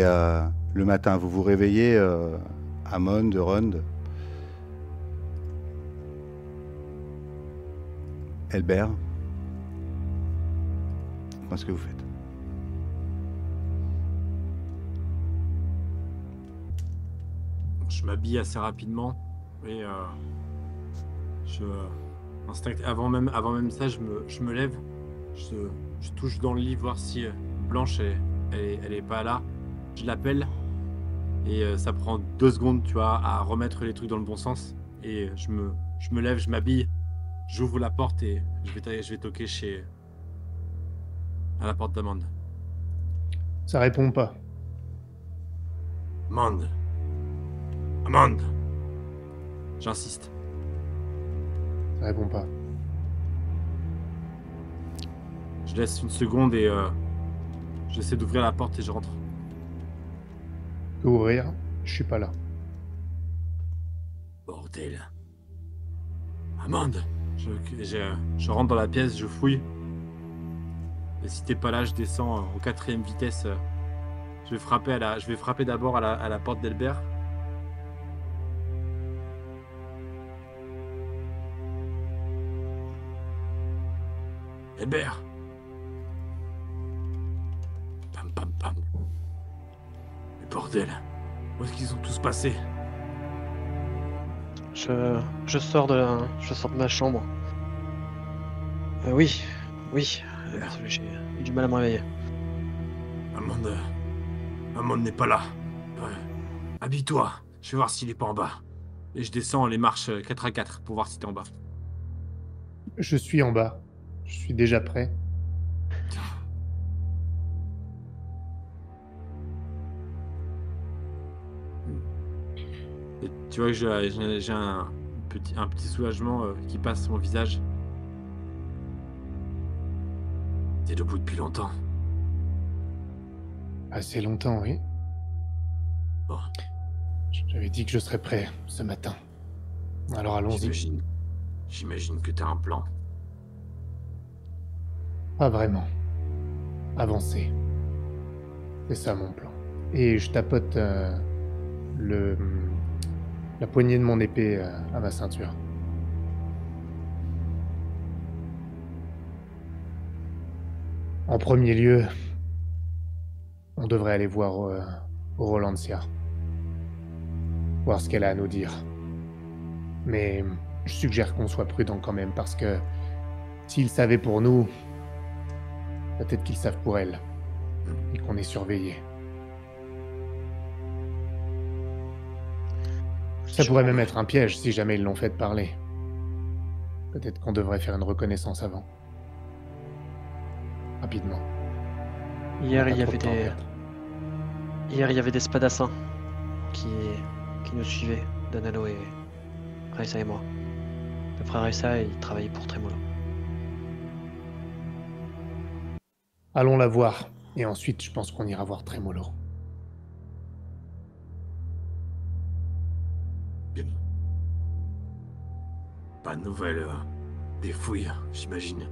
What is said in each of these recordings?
le matin, vous vous réveillez à Monde, Rund, Elbert. Dites-moi ce que vous faites. Je m'habille assez rapidement et avant même ça, je me lève, je touche dans le lit voir si Blanche elle est pas là. Je l'appelle et ça prend 2 secondes, tu vois, à remettre les trucs dans le bon sens. Et je me lève, je m'habille, j'ouvre la porte et je vais toquer à la porte d'Amande. Ça répond pas. Amande. Amande. J'insiste. Ça répond pas. Je laisse une seconde et j'essaie d'ouvrir la porte et je rentre. Je peux ouvrir, je suis pas là. Bordel. Amande. Je rentre dans la pièce, je fouille. Et si t'es pas là, je descends en 4e vitesse. Je vais frapper d'abord à la porte d'Elbert. Elbert. Pam pam pam. Mais bordel. Où est-ce qu'ils sont tous passés? Je sors de ma chambre. Oui. Désolé, j'ai eu du mal à me réveiller. Amande n'est pas là. Habille-toi. Je vais voir s'il est pas en bas. Et je descends les marches 4 à 4 pour voir si t'es en bas. Je suis en bas. Je suis déjà prêt. Et tu vois que j'ai un petit soulagement qui passe sur mon visage. T'es debout depuis longtemps. Assez longtemps, oui. Bon. J'avais dit que je serais prêt ce matin. Alors allons-y. J'imagine que t'as un plan. Pas vraiment. Avancer. C'est ça mon plan. Et je tapote la poignée de mon épée à ma ceinture. En premier lieu, on devrait aller voir Rolandia. Voir ce qu'elle a à nous dire. Mais je suggère qu'on soit prudent quand même, parce que s'ils savaient pour nous, peut-être qu'ils savent pour elle, et qu'on est surveillé. Ça pourrait même être un piège si jamais ils l'ont fait parler. Peut-être qu'on devrait faire une reconnaissance avant. Rapidement. Hier, il y avait des spadassins qui nous suivaient, Danalo et Raissa et moi. Le frère Raissa, il travaillait pour Tremolo. Allons la voir, et ensuite je pense qu'on ira voir Tremolo. Bien. Pas de nouvelles des fouilles, j'imagine.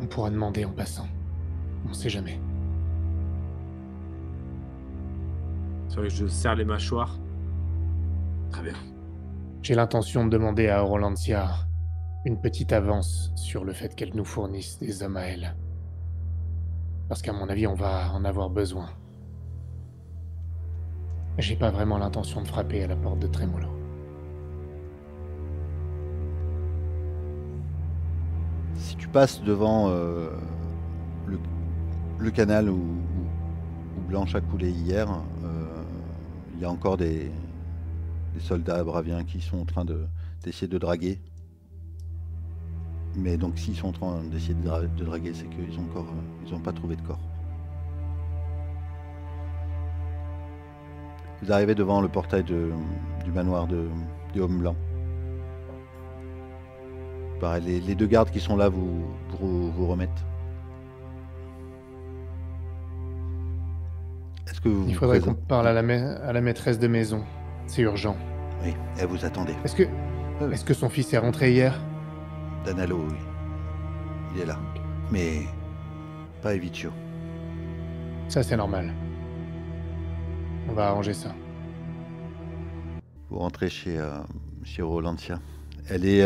On pourra demander en passant. On sait jamais. C'est vrai que je serre les mâchoires. Très bien. J'ai l'intention de demander à Rolandia une petite avance sur le fait qu'elle nous fournisse des hommes à elle. Parce qu'à mon avis, on va en avoir besoin. J'ai pas vraiment l'intention de frapper à la porte de Tremolo. Si tu passes devant le canal où Blanche a coulé hier, il y a encore des soldats braviens qui sont en train d'essayer de draguer. Mais donc s'ils sont en train d'essayer de draguer, c'est qu'ils n'ont pas trouvé de corps. Vous arrivez devant le portail du manoir du Homme Blanc. Pareil, les 2 gardes qui sont là vous remettent. Est-ce que Il faudrait qu'on parle à la maîtresse de maison. C'est urgent. Oui, elle vous attendait. Est-ce que son fils est rentré hier? Danalo, oui. Il est là. Mais pas Evitio. Ça, c'est normal. On va arranger ça. Vous rentrez chez Rolantia. Elle est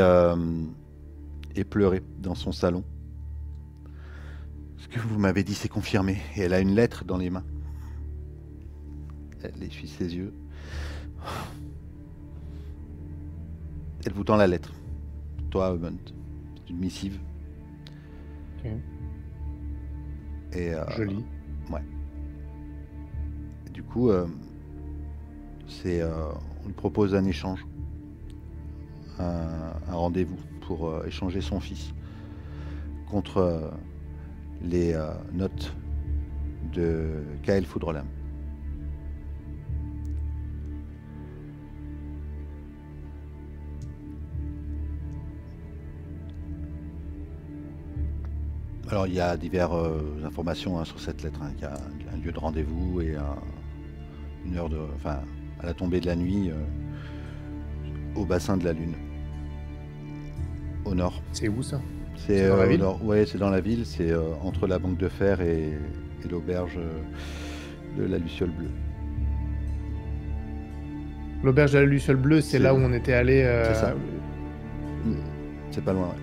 éplorée dans son salon. Ce que vous m'avez dit, c'est confirmé. Et elle a une lettre dans les mains. Elle essuie ses yeux. Elle vous tend la lettre. Toi, Hunt. C'est une missive. Ok. Et, Je lis. Ouais. Et du coup, on lui propose un échange. Un rendez-vous pour échanger son fils contre les notes de Kael Foudrelam. Alors il y a diverses informations sur cette lettre. Il y a un lieu de rendez-vous et une heure à la tombée de la nuit au bassin de la Lune, au nord. C'est où ça? C'est dans la au ville nord. Ouais, c'est dans la ville. C'est entre la Banque de Fer et l'auberge de la Luciole Bleue. L'auberge de la Luciole Bleue, c'est C'est- là où on était allé. C'est ça. C'est pas loin, ouais.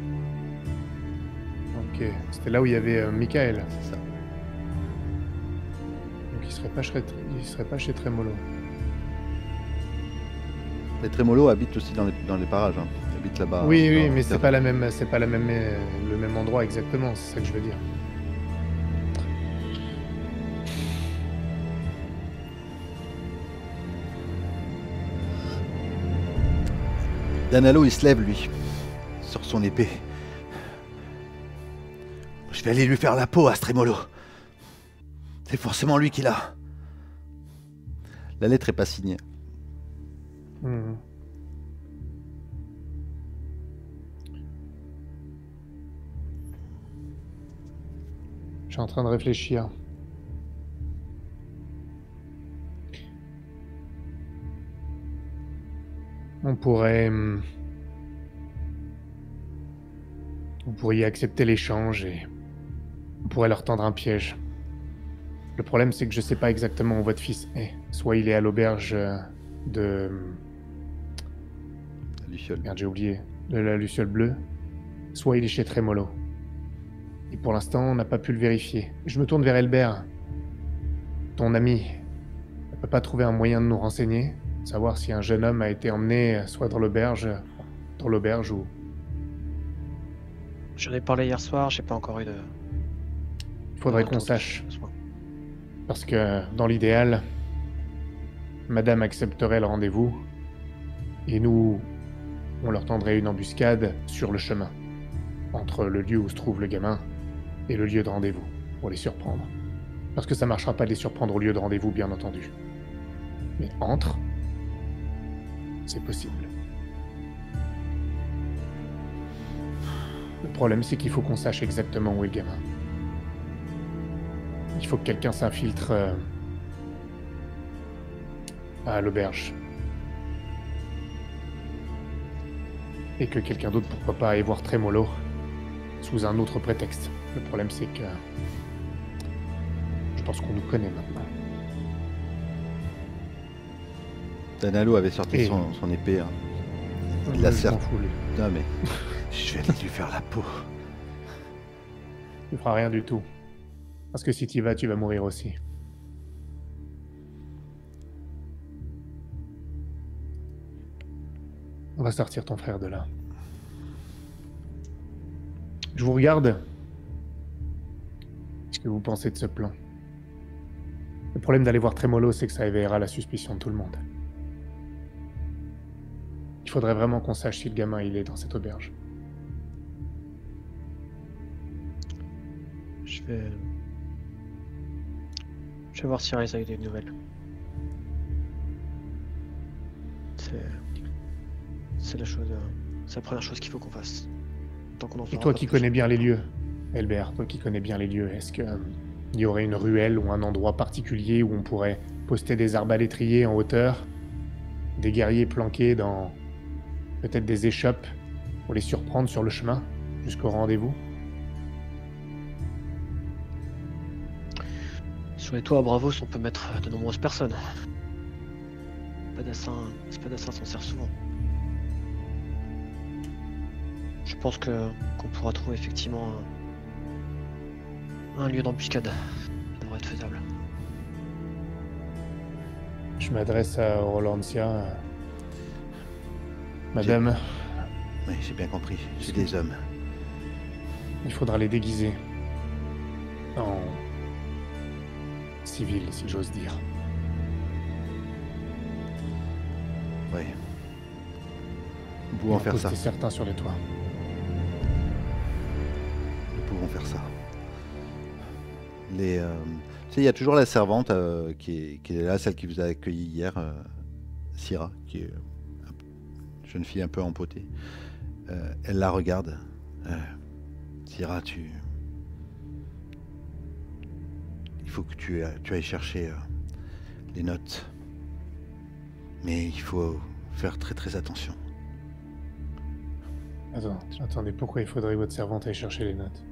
Ok. C'était là où il y avait Michael. C'est ça. Donc il serait pas chez Tremolo. Les Trémolo habitent aussi dans les parages. Hein. Ils habitent là-bas. Oui, dans- mais c'est pas le même endroit exactement. C'est ça que je veux dire. Danalo, il se lève, lui, sur son épée. Je vais aller lui faire la peau à Stremolo. C'est forcément lui qui l'a. La lettre est pas signée. Mhm. Je suis en train de réfléchir. On pourrait... Vous pourriez accepter l'échange et on pourrait leur tendre un piège. Le problème, c'est que je sais pas exactement où votre fils est. Soit il est à l'auberge de... Luciole. Merde, j'ai oublié. De la Luciole Bleue. Soit il est chez Tremolo. Et pour l'instant, on n'a pas pu le vérifier. Je me tourne vers Elbert. Ton ami. Ne peut pas trouver un moyen de nous renseigner? Savoir si un jeune homme a été emmené soit dans l'auberge ou... J'en ai parlé hier soir, j'ai pas encore eu de. Il faudrait de qu'on retour sache. de ce point. Parce que, dans l'idéal, Madame accepterait le rendez-vous, et nous, on leur tendrait une embuscade sur le chemin, entre le lieu où se trouve le gamin et le lieu de rendez-vous, pour les surprendre. Parce que ça marchera pas de les surprendre au lieu de rendez-vous, bien entendu. Mais entre, c'est possible. Le problème, c'est qu'il faut qu'on sache exactement où est le gamin. Il faut que quelqu'un s'infiltre à l'auberge. Et que quelqu'un d'autre, pourquoi pas, aille voir Tremolo sous un autre prétexte. Le problème, c'est que je pense qu'on nous connaît maintenant. Danalo avait sorti Et- son épée. Hein. Il la Je serre. m'en fous, lui. Non mais, je vais aller lui faire la peau. Tu feras rien du tout. Parce que si tu vas mourir aussi. On va sortir ton frère de là. Je vous regarde. Qu'est-ce que vous pensez de ce plan? Le problème d'aller voir Tremolo, c'est que ça éveillera la suspicion de tout le monde. Il faudrait vraiment qu'on sache si le gamin il est dans cette auberge. Je vais voir si Raisa a eu des nouvelles. C'est la chose, c'est la première chose qu'il faut qu'on fasse. Tant qu'on en Et saura toi pas qui plus. connais bien les lieux, Elbert, toi qui connais bien les lieux, est-ce que il y aurait une ruelle ou un endroit particulier où on pourrait poster des arbalétriers en hauteur, des guerriers planqués dans peut-être des échoppes pour les surprendre sur le chemin jusqu'au rendez-vous? Sur les toits à Bravos, on peut mettre de nombreuses personnes. Spadassin s'en sert souvent. Je pense qu'on pourra trouver effectivement un lieu d'embuscade. Ça devrait être faisable. Je m'adresse à Rolandia. Madame, Oui, j'ai bien compris. J'ai des hommes. il faudra les déguiser. En civil, si j'ose dire. Oui. Nous pouvons faire ça. Poster certains sur les toits. Nous pouvons faire ça. Tu sais, il y a toujours la servante qui est là, celle qui vous a accueilli hier, Syrah, qui est une jeune fille un peu empotée. Elle la regarde. Syrah, il faut que tu ailles chercher les notes. Mais il faut faire très très attention. Attendez, pourquoi il faudrait que votre servante aille chercher les notes?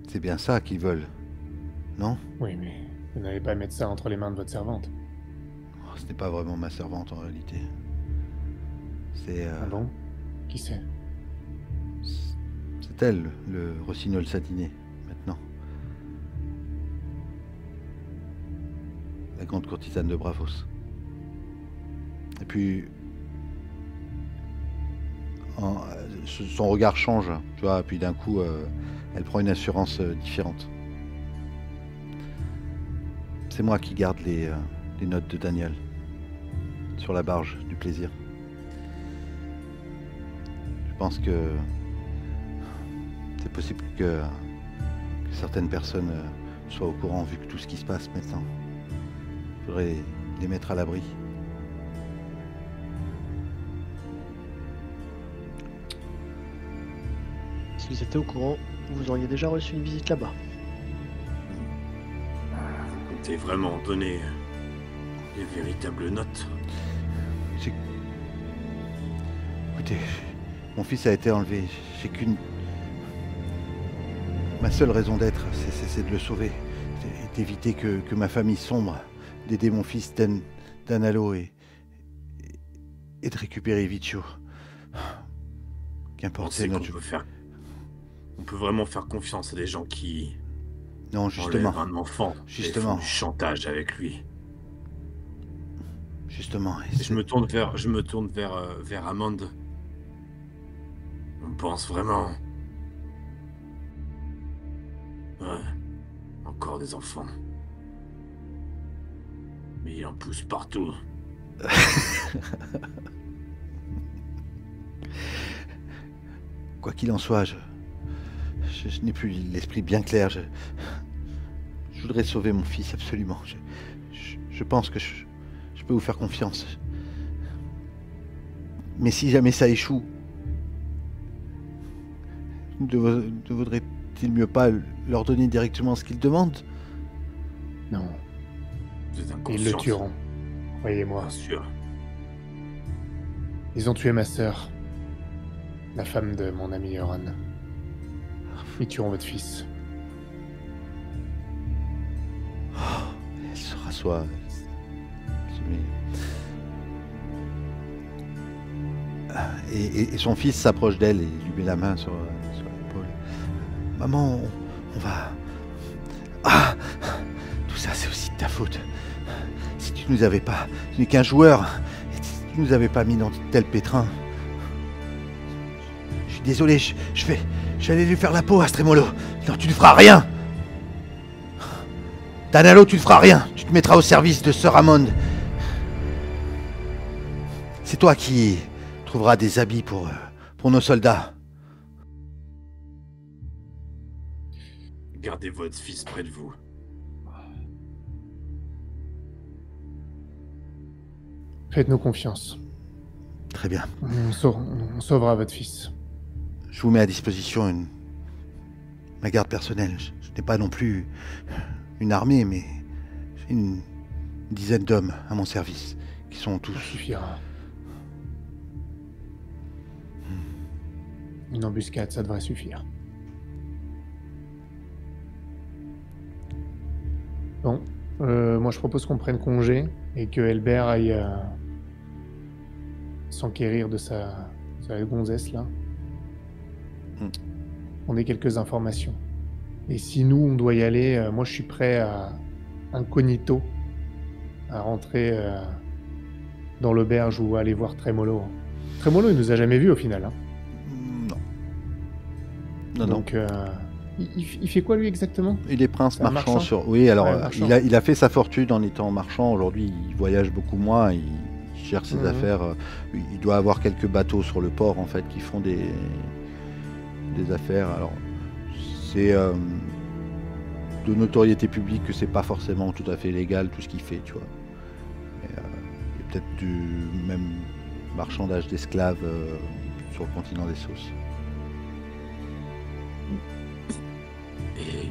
C'est bien ça qu'ils veulent, non? Oui, mais vous n'allez pas mettre ça entre les mains de votre servante. Oh, ce n'est pas vraiment ma servante en réalité. C'est Ah bon? Qui c'est? c'est elle, le rossignol satiné, maintenant. La grande courtisane de Bravos. Et puis, son regard change, tu vois, puis d'un coup, elle prend une assurance différente. C'est moi qui garde les notes de Daniel sur la barge du plaisir. Je pense que c'est possible que certaines personnes soient au courant vu que tout ce qui se passe maintenant. Il faudrait les mettre à l'abri. Si vous étiez au courant, vous auriez déjà reçu une visite là-bas. Vous comptez vraiment donner les véritables notes? Écoutez, mon fils a été enlevé. J'ai qu'une... Ma seule raison d'être, c'est de le sauver. C'est d'éviter que ma famille sombre, d'aider mon fils Danalo et de récupérer Viccio. Qu'importe, c'est notre... On peut vraiment faire confiance à des gens qui Non, justement. enlèvent un enfant et font du chantage avec lui. Justement. Je me tourne vers Amande. On pense vraiment. Ouais, encore des enfants. Mais il en pousse partout. Quoi qu'il en soit, je n'ai plus l'esprit bien clair. Je voudrais sauver mon fils, absolument. Je pense que je peux vous faire confiance. Mais si jamais ça échoue, ne vaudrait-il mieux pas leur donner directement ce qu'ils demandent? Non. Vous êtes Ils inconsciente. le tueront. Croyez-moi. Bien sûr. Ils ont tué ma sœur. La femme de mon ami Yoran. Ils tueront votre fils. Elle se rassoit. Et son fils s'approche d'elle et lui met la main sur l'épaule. Maman, on va... Ah! Tout ça, c'est aussi de ta faute. Si tu nous avais pas... Tu n'es qu'un joueur. Si tu nous avais pas mis dans tel pétrin... Je suis désolé, je vais aller lui faire la peau à Stremolo. Non, tu ne feras rien. Danalo, tu ne feras rien. Tu te mettras au service de Sir Hammond. C'est toi qui trouveras des habits pour nos soldats. Gardez votre fils près de vous. Faites-nous confiance. Très bien. On sauvera votre fils. Je vous mets à disposition ma garde personnelle. Je n'ai pas non plus une armée, mais j'ai une dizaine d'hommes à mon service, qui sont tous... Ça suffira. Une embuscade, ça devrait suffire. Bon, moi je propose qu'on prenne congé et que Elbert aille s'enquérir de sa gonzesse là. On ait quelques informations. Et si nous on doit y aller, moi je suis prêt à incognito à rentrer dans l'auberge ou aller voir Trémolo. Trémolo il nous a jamais vus au final. Hein. Non. Donc il fait quoi lui exactement? Il est prince C'est un marchand marchand sur. Oui, alors Ouais, marchand. il a fait sa fortune en étant marchand. Aujourd'hui, il voyage beaucoup moins. Il cherche ses affaires. Il doit avoir quelques bateaux sur le port en fait qui font des affaires. Alors c'est de notoriété publique que c'est pas forcément tout à fait légal tout ce qu'il fait, tu vois. Mais, il y a peut-être du même marchandage d'esclaves sur le continent des Sauces. Et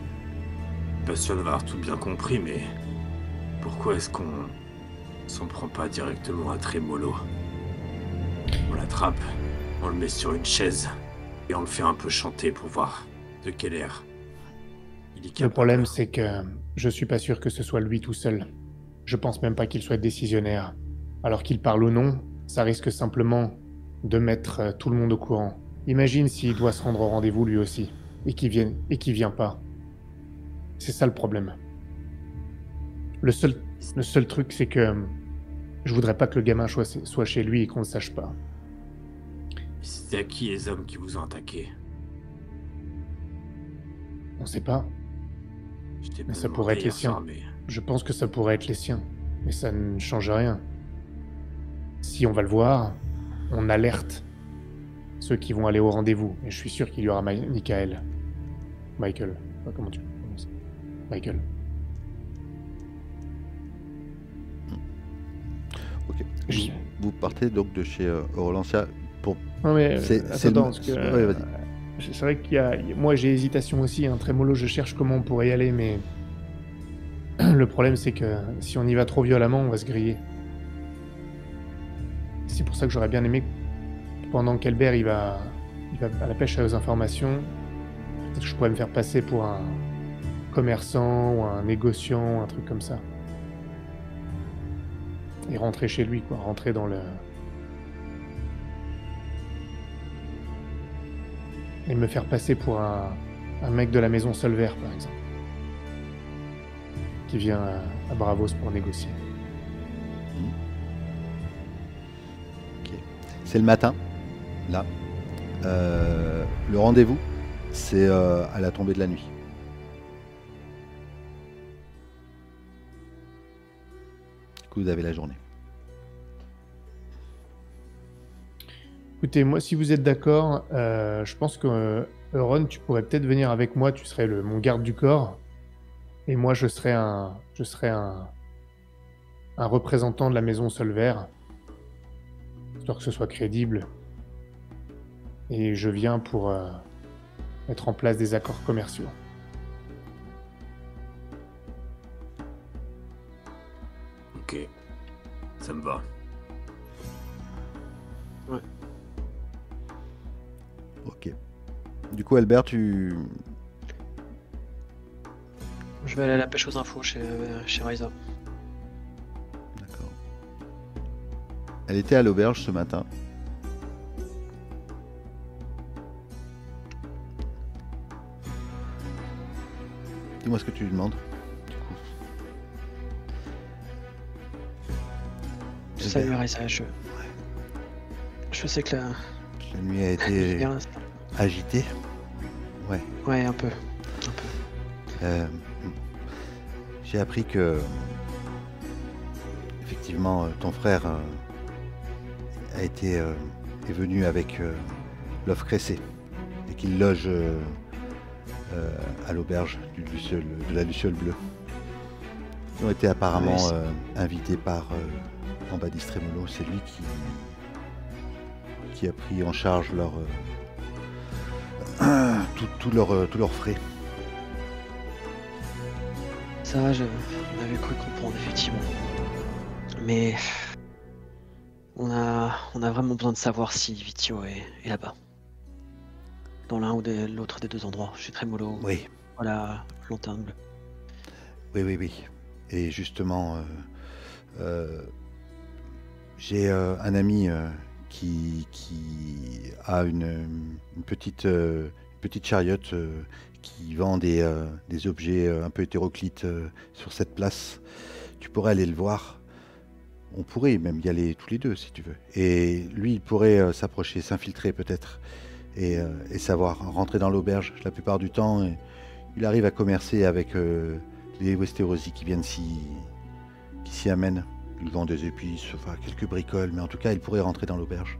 pas sûr d'avoir tout bien compris, mais pourquoi est-ce qu'on s'en prend pas directement à Trémolo? On l'attrape, on le met sur une chaise et on le fait un peu chanter pour voir de quel air il est capable. Le problème, c'est que je suis pas sûr que ce soit lui tout seul. Je pense même pas qu'il soit décisionnaire. Alors qu'il parle ou non, ça risque simplement de mettre tout le monde au courant. Imagine s'il doit se rendre au rendez-vous lui aussi, et qu'il vient pas. C'est ça le problème. Le seul truc, c'est que je voudrais pas que le gamin soit chez lui et qu'on le sache pas. C'était à qui les hommes qui vous ont attaqué? On sait pas. Mais ça pourrait être les siens. Je pense que ça pourrait être les siens. Mais ça ne change rien. Si on va le voir, on alerte ceux qui vont aller au rendez-vous. Et je suis sûr qu'il y aura Michael. Michael. Comment tu prononces? Michael. Ok. Vous partez donc de chez Rolantia pour... Non mais attends, parce que... Ouais, vas-y. C'est vrai qu'il y a... Moi j'ai hésitation aussi, hein. Trémolo, je cherche comment on pourrait y aller, mais... Le problème c'est que si on y va trop violemment, on va se griller. C'est pour ça que j'aurais bien aimé, pendant qu'Elbert il va à la pêche aux informations, peut-être que je pourrais me faire passer pour un commerçant ou un négociant, un truc comme ça. Et rentrer chez lui, quoi. Rentrer dans le... Et me faire passer pour un mec de la maison Solvert, par exemple. Qui vient à Bravos pour négocier. Ok. C'est le matin, là. Le rendez-vous, c'est à la tombée de la nuit. Du coup, vous avez la journée. Écoutez, moi, si vous êtes d'accord, je pense que Euron, tu pourrais peut-être venir avec moi. Tu serais mon garde du corps, et moi, je serais un représentant de la maison Solvert, histoire que ce soit crédible. Et je viens pour mettre en place des accords commerciaux. Ok, ça me va. Ouais. Ok. Du coup, Albert, tu... Je vais aller à la pêche aux infos chez Ryza. D'accord. Elle était à l'auberge ce matin. Dis-moi ce que tu lui demandes, du coup. Salut Ryza, je sais que la nuit a été agitée. Ouais. Ouais, un peu. J'ai appris que effectivement ton frère est venu avec l'œuf Cressé et qu'il loge à l'auberge de la Luciole Bleue. Ils ont été apparemment invités par Ambadis Trémolo. C'est lui qui a pris en charge tous leurs frais. Ça, j'avais cru comprendre, effectivement. Mais on a vraiment besoin de savoir si Vitio est là-bas. Dans l'un ou l'autre des deux endroits, chez Trémolo. Oui. Voilà, Lanterne Bleue. Oui. Et justement, j'ai un ami qui a une petite chariote qui vend des objets un peu hétéroclites sur cette place. Tu pourrais aller le voir. On pourrait même y aller tous les deux si tu veux. Et lui, il pourrait s'approcher, s'infiltrer peut-être et savoir rentrer dans l'auberge. La plupart du temps, il arrive à commercer avec les Westerosi qui viennent qui s'y amènent. Ils vendent des épices, enfin quelques bricoles, mais en tout cas, il pourrait rentrer dans l'auberge.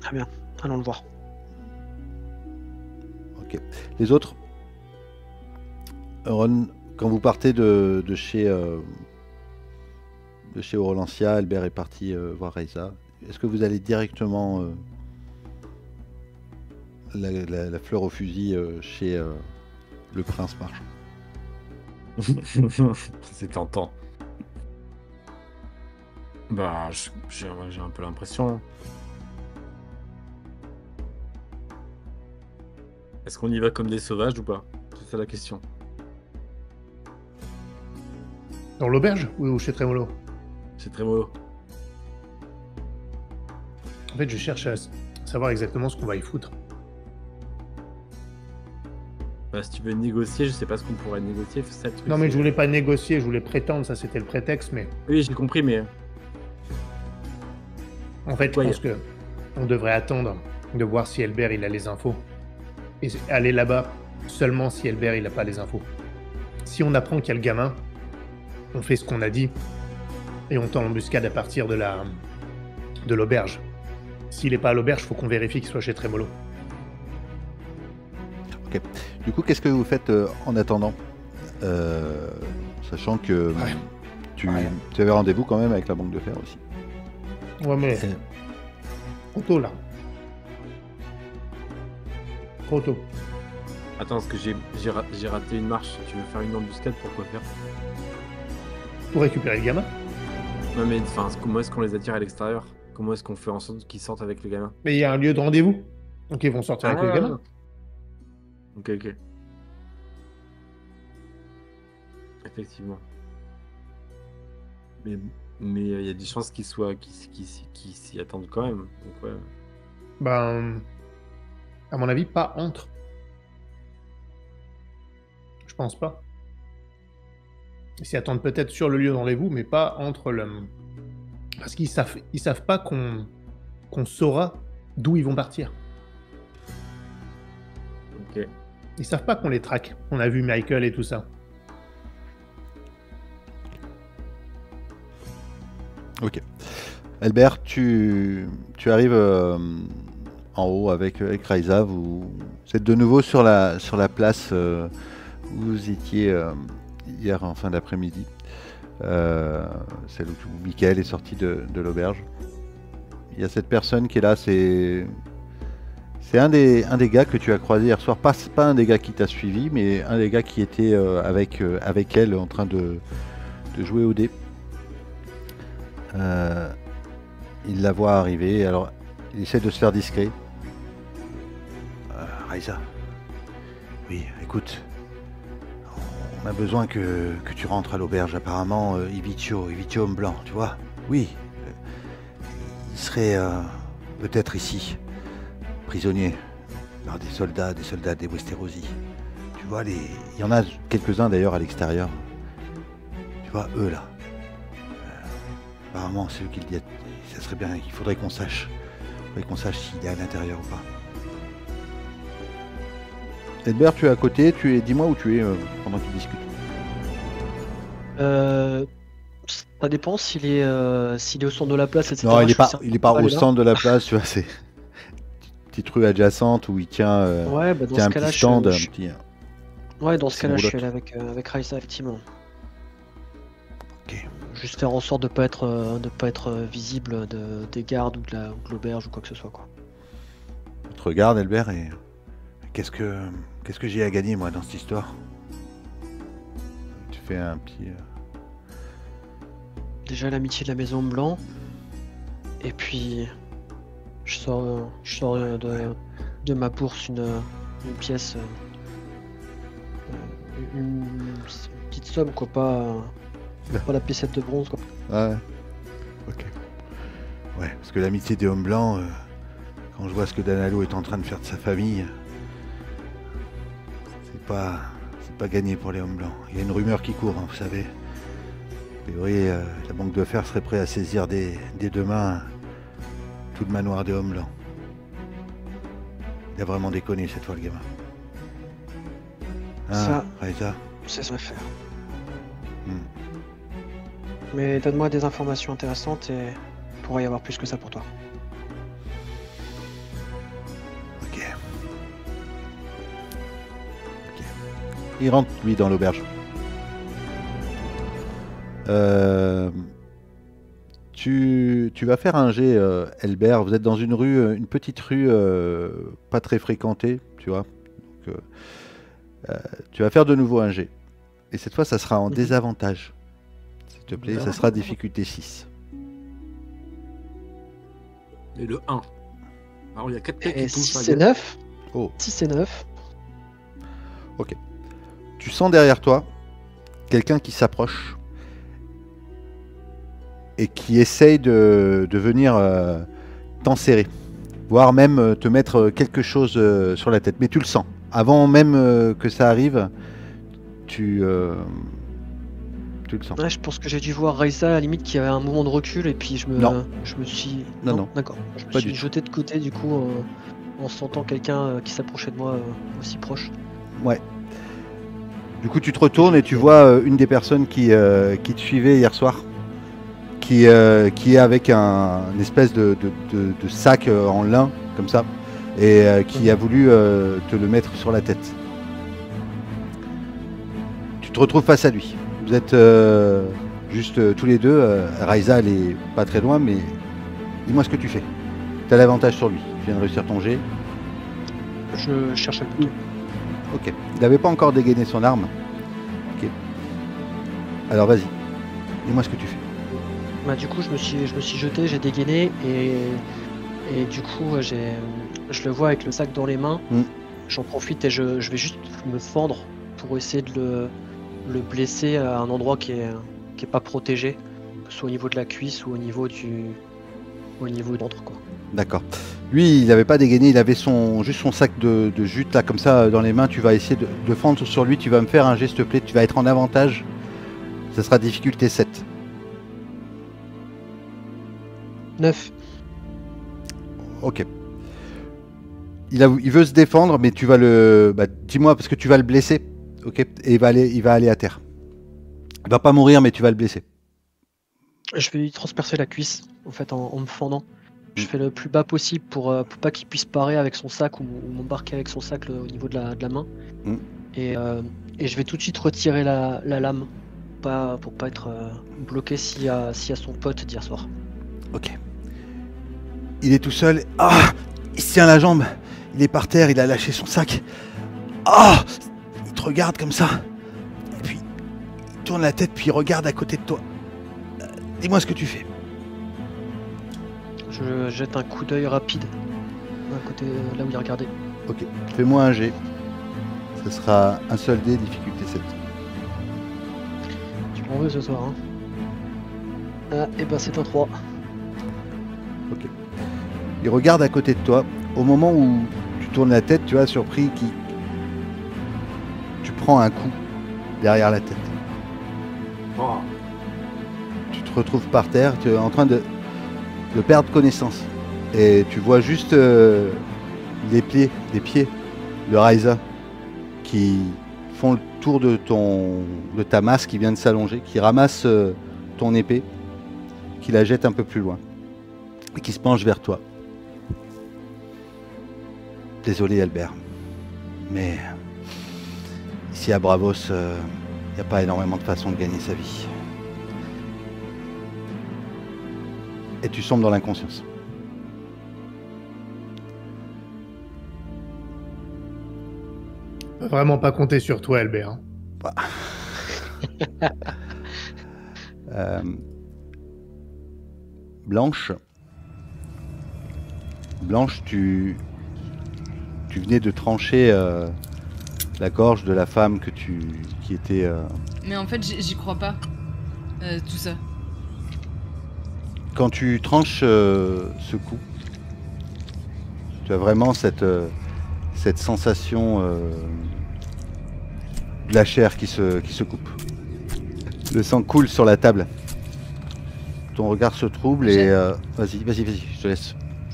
Très bien, allons le voir. Ok. Les autres, Ron, quand vous partez de chez Orlantia, Albert est parti voir Raisa. Est-ce que vous allez directement la fleur au fusil chez le prince marchand? C'est tentant. Bah, j'ai un peu l'impression. Est-ce qu'on y va comme des sauvages ou pas? C'est ça la question. Dans l'auberge ou chez Trémolo? C'est très mollo. En fait, je cherche à savoir exactement ce qu'on va y foutre. Bah, si tu veux négocier, je sais pas ce qu'on pourrait négocier. C'est ça, le truc, Non, mais c'est- je voulais pas négocier, je voulais prétendre, ça c'était le prétexte, mais Oui, j'ai compris, mais en fait, je Ouais, pense que on devrait attendre de voir si Elbert il a les infos. Et aller là-bas seulement si Elbert il a pas les infos. Si on apprend qu'il y a le gamin, on fait ce qu'on a dit et on tend l'embuscade à partir de l'auberge. S'il est pas à l'auberge, faut qu'on vérifie qu'il soit chez Trémolo. Ok. Du coup, qu'est-ce que vous faites en attendant Sachant que Ouais. tu Ouais. avais rendez-vous quand même avec la banque de fer aussi. Ouais, mais trop tôt là. Trop tôt. attends, parce que j'ai raté une marche. Tu veux faire une embuscade, pourquoi faire? Pour récupérer le gamin. Non, mais enfin, comment est-ce qu'on les attire à l'extérieur? Comment est-ce qu'on fait en sorte qu'ils sortent avec le gamin? Mais il y a un lieu de rendez-vous. Donc ils vont sortir avec le gamin. Ok, ok. Effectivement. Mais il y a des chances qu'ils s'y attendent quand même. Donc ouais. Ben, à mon avis, pas entre. Je pense pas. Ils s'y attendent peut-être sur le lieu de rendez-vous, mais pas entre le. Parce qu'ils savent pas qu'on saura d'où ils vont partir. Ok. Ils savent pas qu'on les traque. On a vu Michael et tout ça. Ok. Albert, tu arrives en haut avec Raisa. Vous êtes de nouveau sur la place où vous étiez hier en fin d'après-midi. Celle où Michael est sorti de l'auberge. Il y a cette personne qui est là, c'est un des gars que tu as croisé hier soir. Pas un des gars qui t'a suivi, mais un des gars qui était avec elle en train de jouer au dé. Il la voit arriver, alors il essaie de se faire discret. Raisa, oui, écoute, on a besoin que tu rentres à l'auberge. Apparemment, Ivitio homme blanc, tu vois. Oui, il serait peut-être ici, prisonnier par des soldats des Westerosi. Tu vois, il y en a quelques-uns d'ailleurs à l'extérieur. Tu vois, eux là. Apparemment, c'est eux qui le disent. Ça serait bien, il faudrait qu'on sache. S'il est à l'intérieur ou pas. Edbert, tu es à côté, dis-moi où tu es pendant qu'ils discutent. Ça dépend s'il est au centre de la place, etc. Non, il Je suis est pas certain au d'aller là. centre de la place, tu vois, c'est une petite rue adjacente où il tient, Ouais, bah dans tient ce un cas-là, petit stand, je... un petit. Ouais, dans ce c'est cas-là, une je suis roulotte. allé avec Raisa, effectivement. Ok. Juste faire en sorte de pas être visible des gardes ou de l'auberge ou quoi que ce soit, quoi. Tu te regardes, Albert, et qu'est-ce que j'ai à gagner moi dans cette histoire? Tu fais un petit. Déjà l'amitié de la Maison Blanc, et puis je sors de ma bourse une pièce, une une petite somme, quoi, pas la piécette de bronze, quoi. Ouais. Ok. Ouais, parce que l'amitié des hommes blancs, quand je vois ce que Danalo est en train de faire de sa famille, c'est pas gagné pour les hommes blancs. Il y a une rumeur qui court, hein, vous savez. A priori, la Banque de Fer serait prête à saisir des deux mains tout le manoir des hommes blancs. Il a vraiment déconné cette fois, le gamin. Ça- Raïsa. Ça se faire. Hmm. Mais donne-moi des informations intéressantes et il pourrait y avoir plus que ça pour toi. Ok. Il rentre, lui, dans l'auberge. Tu vas faire un jet, Elbert. Vous êtes dans une rue, une petite rue pas très fréquentée, tu vois. Donc, tu vas faire de nouveau un jet. Et cette fois, ça sera en désavantage. S'il te plaît, ça sera difficulté 6. Et le 1. Alors il y a 4 mecs Et qui tombent 6 sur la et gueule. 9. Oh. 6 et 9. Tu sens derrière toi quelqu'un qui s'approche et qui essaye de venir t'enserrer, voire même te mettre quelque chose sur la tête. Mais tu le sens. Avant même que ça arrive, tu le sens. Ouais, je pense que j'ai dû voir Raisa à la limite qui avait un mouvement de recul et puis je me suis. Non. D'accord. Je me Pas suis du tout. jeté de côté du coup en sentant quelqu'un qui s'approchait de moi aussi proche. Ouais. Du coup, tu te retournes et tu vois une des personnes qui te suivait hier soir, qui est avec une espèce de sac en lin, comme ça, et qui a voulu te le mettre sur la tête. Tu te retrouves face à lui. Vous êtes juste tous les deux. Raisa, elle est pas très loin, mais dis-moi ce que tu fais. Tu as l'avantage sur lui. Tu viens de réussir ton jet. Je cherche le couteau. Ok. Il n'avait pas encore dégainé son arme. Ok. Alors vas-y. Dis-moi ce que tu fais. Bah, du coup, je me suis jeté, j'ai dégainé et du coup, je le vois avec le sac dans les mains. Mm. J'en profite et je vais juste me fendre pour essayer de le blesser à un endroit qui est pas protégé, que ce soit au niveau de la cuisse ou au niveau du ventre, quoi. D'accord. Lui, il n'avait pas dégainé, il avait juste son sac de jute là, comme ça, dans les mains. Tu vas essayer de fendre sur lui. Tu vas me faire un geste, s'il te plaît. Tu vas être en avantage. Ça sera difficulté 7. 9. Ok. Il veut se défendre, mais tu vas le... Bah, dis-moi, parce que tu vas le blesser. Ok. Et il va aller à terre. Il va pas mourir, mais tu vas le blesser. Je vais lui transpercer la cuisse, en fait, en me fendant. Je fais le plus bas possible pour pas qu'il puisse parer avec son sac ou m'embarquer avec son sac au niveau de la main. Mm. Et je vais tout de suite retirer la lame pour pas être bloqué s'il y a son pote d'hier soir. Ok. Il est tout seul. Ah, il se tient la jambe. Il est par terre, il a lâché son sac. Ah, il te regarde comme ça. Et puis, il tourne la tête, puis il regarde à côté de toi. Dis-moi ce que tu fais. Je jette un coup d'œil rapide à côté là où il regardait. Ok, fais-moi un G. Ce sera un seul dé, difficulté 7. Tu m'en veux ce soir, hein. Ah, et ben c'est un 3. Ok. Il regarde à côté de toi. Au moment où tu tournes la tête, tu as surpris tu prends un coup derrière la tête. Oh. Tu te retrouves par terre, tu es en train de perdre connaissance. Et tu vois juste les pieds de Raisa qui font le tour de ta masse qui vient de s'allonger, qui ramasse ton épée, qui la jette un peu plus loin et qui se penche vers toi. Désolé Albert, mais ici à Bravos, il n'y a pas énormément de façons de gagner sa vie. Et tu sombres dans l'inconscience. Peut vraiment pas compter sur toi, Albert. Blanche, tu venais de trancher la gorge de la femme qui était... Mais en fait, j'y crois pas. Tout ça. Quand tu tranches ce coup, tu as vraiment cette sensation de la chair qui se coupe. Le sang coule sur la table. Ton regard se trouble et... Vas-y, je te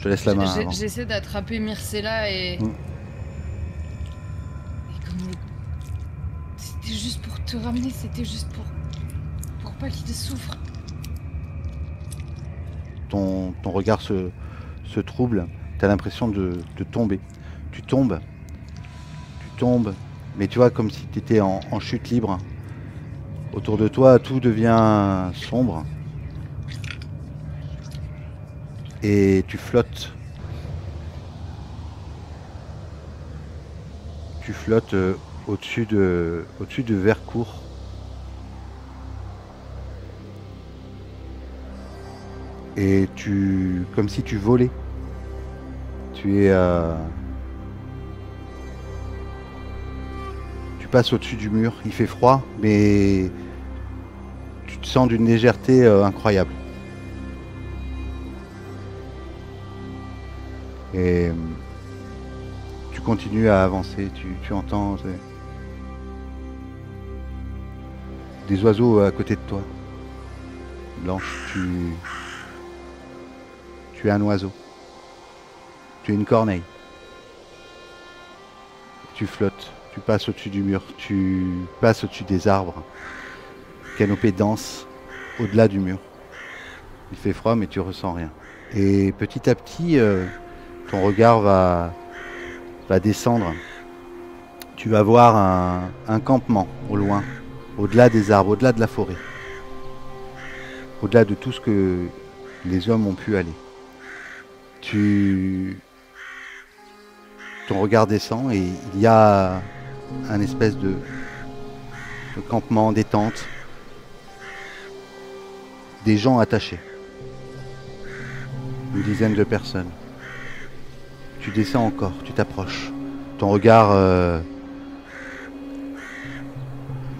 laisse la main. J'essaie d'attraper Myrcella et... Et comme... C'était juste pour te ramener, c'était juste pour pas qu'il souffre. Ton regard se trouble, tu as l'impression de tomber. Tu tombes, mais tu vois comme si tu étais en chute libre. Autour de toi, tout devient sombre. Et tu flottes. Tu flottes au-dessus de Vercourt. Et comme si tu volais. Tu passes au-dessus du mur. Il fait froid, mais tu te sens d'une légèreté incroyable. Et tu continues à avancer. Tu entends des oiseaux à côté de toi. Blanche, tu es un oiseau. Tu es une corneille. Tu flottes. Tu passes au-dessus du mur. Tu passes au-dessus des arbres. Canopée dense au-delà du mur. Il fait froid, mais tu ressens rien. Et petit à petit, ton regard va descendre. Tu vas voir un campement au loin, au-delà des arbres, au-delà de la forêt. Au-delà de tout ce que les hommes ont pu aller. Ton regard descend et il y a un espèce de campement, des tentes, des gens attachés. Une dizaine de personnes. Tu descends encore, tu t'approches. Ton regard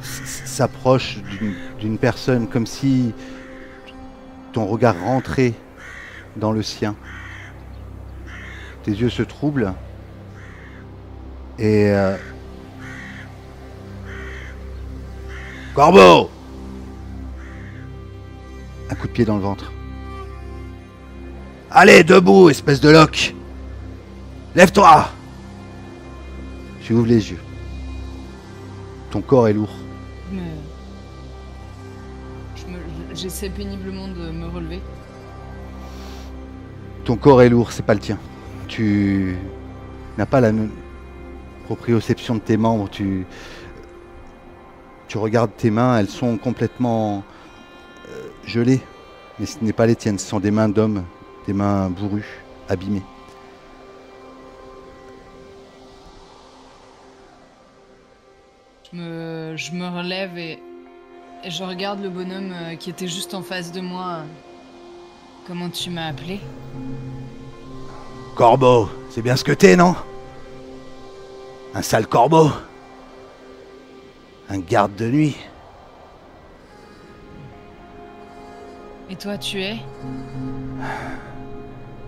s'approche d'une personne comme si ton regard rentrait dans le sien. Tes yeux se troublent et Corbeau! Un coup de pied dans le ventre. Allez, debout, espèce de loque! Lève-toi! Tu ouvres les yeux. Ton corps est lourd. J'essaie péniblement de me relever. Ton corps est lourd, c'est pas le tien. Tu n'as pas la proprioception de tes membres. Tu regardes tes mains, elles sont complètement gelées. Mais ce n'est pas les tiennes, ce sont des mains d'hommes, des mains bourrues, abîmées. Je me relève et je regarde le bonhomme qui était juste en face de moi. Comment tu m'as appelé? Corbeau, c'est bien ce que t'es, non? Un sale corbeau. Un garde de nuit. Et toi, tu es?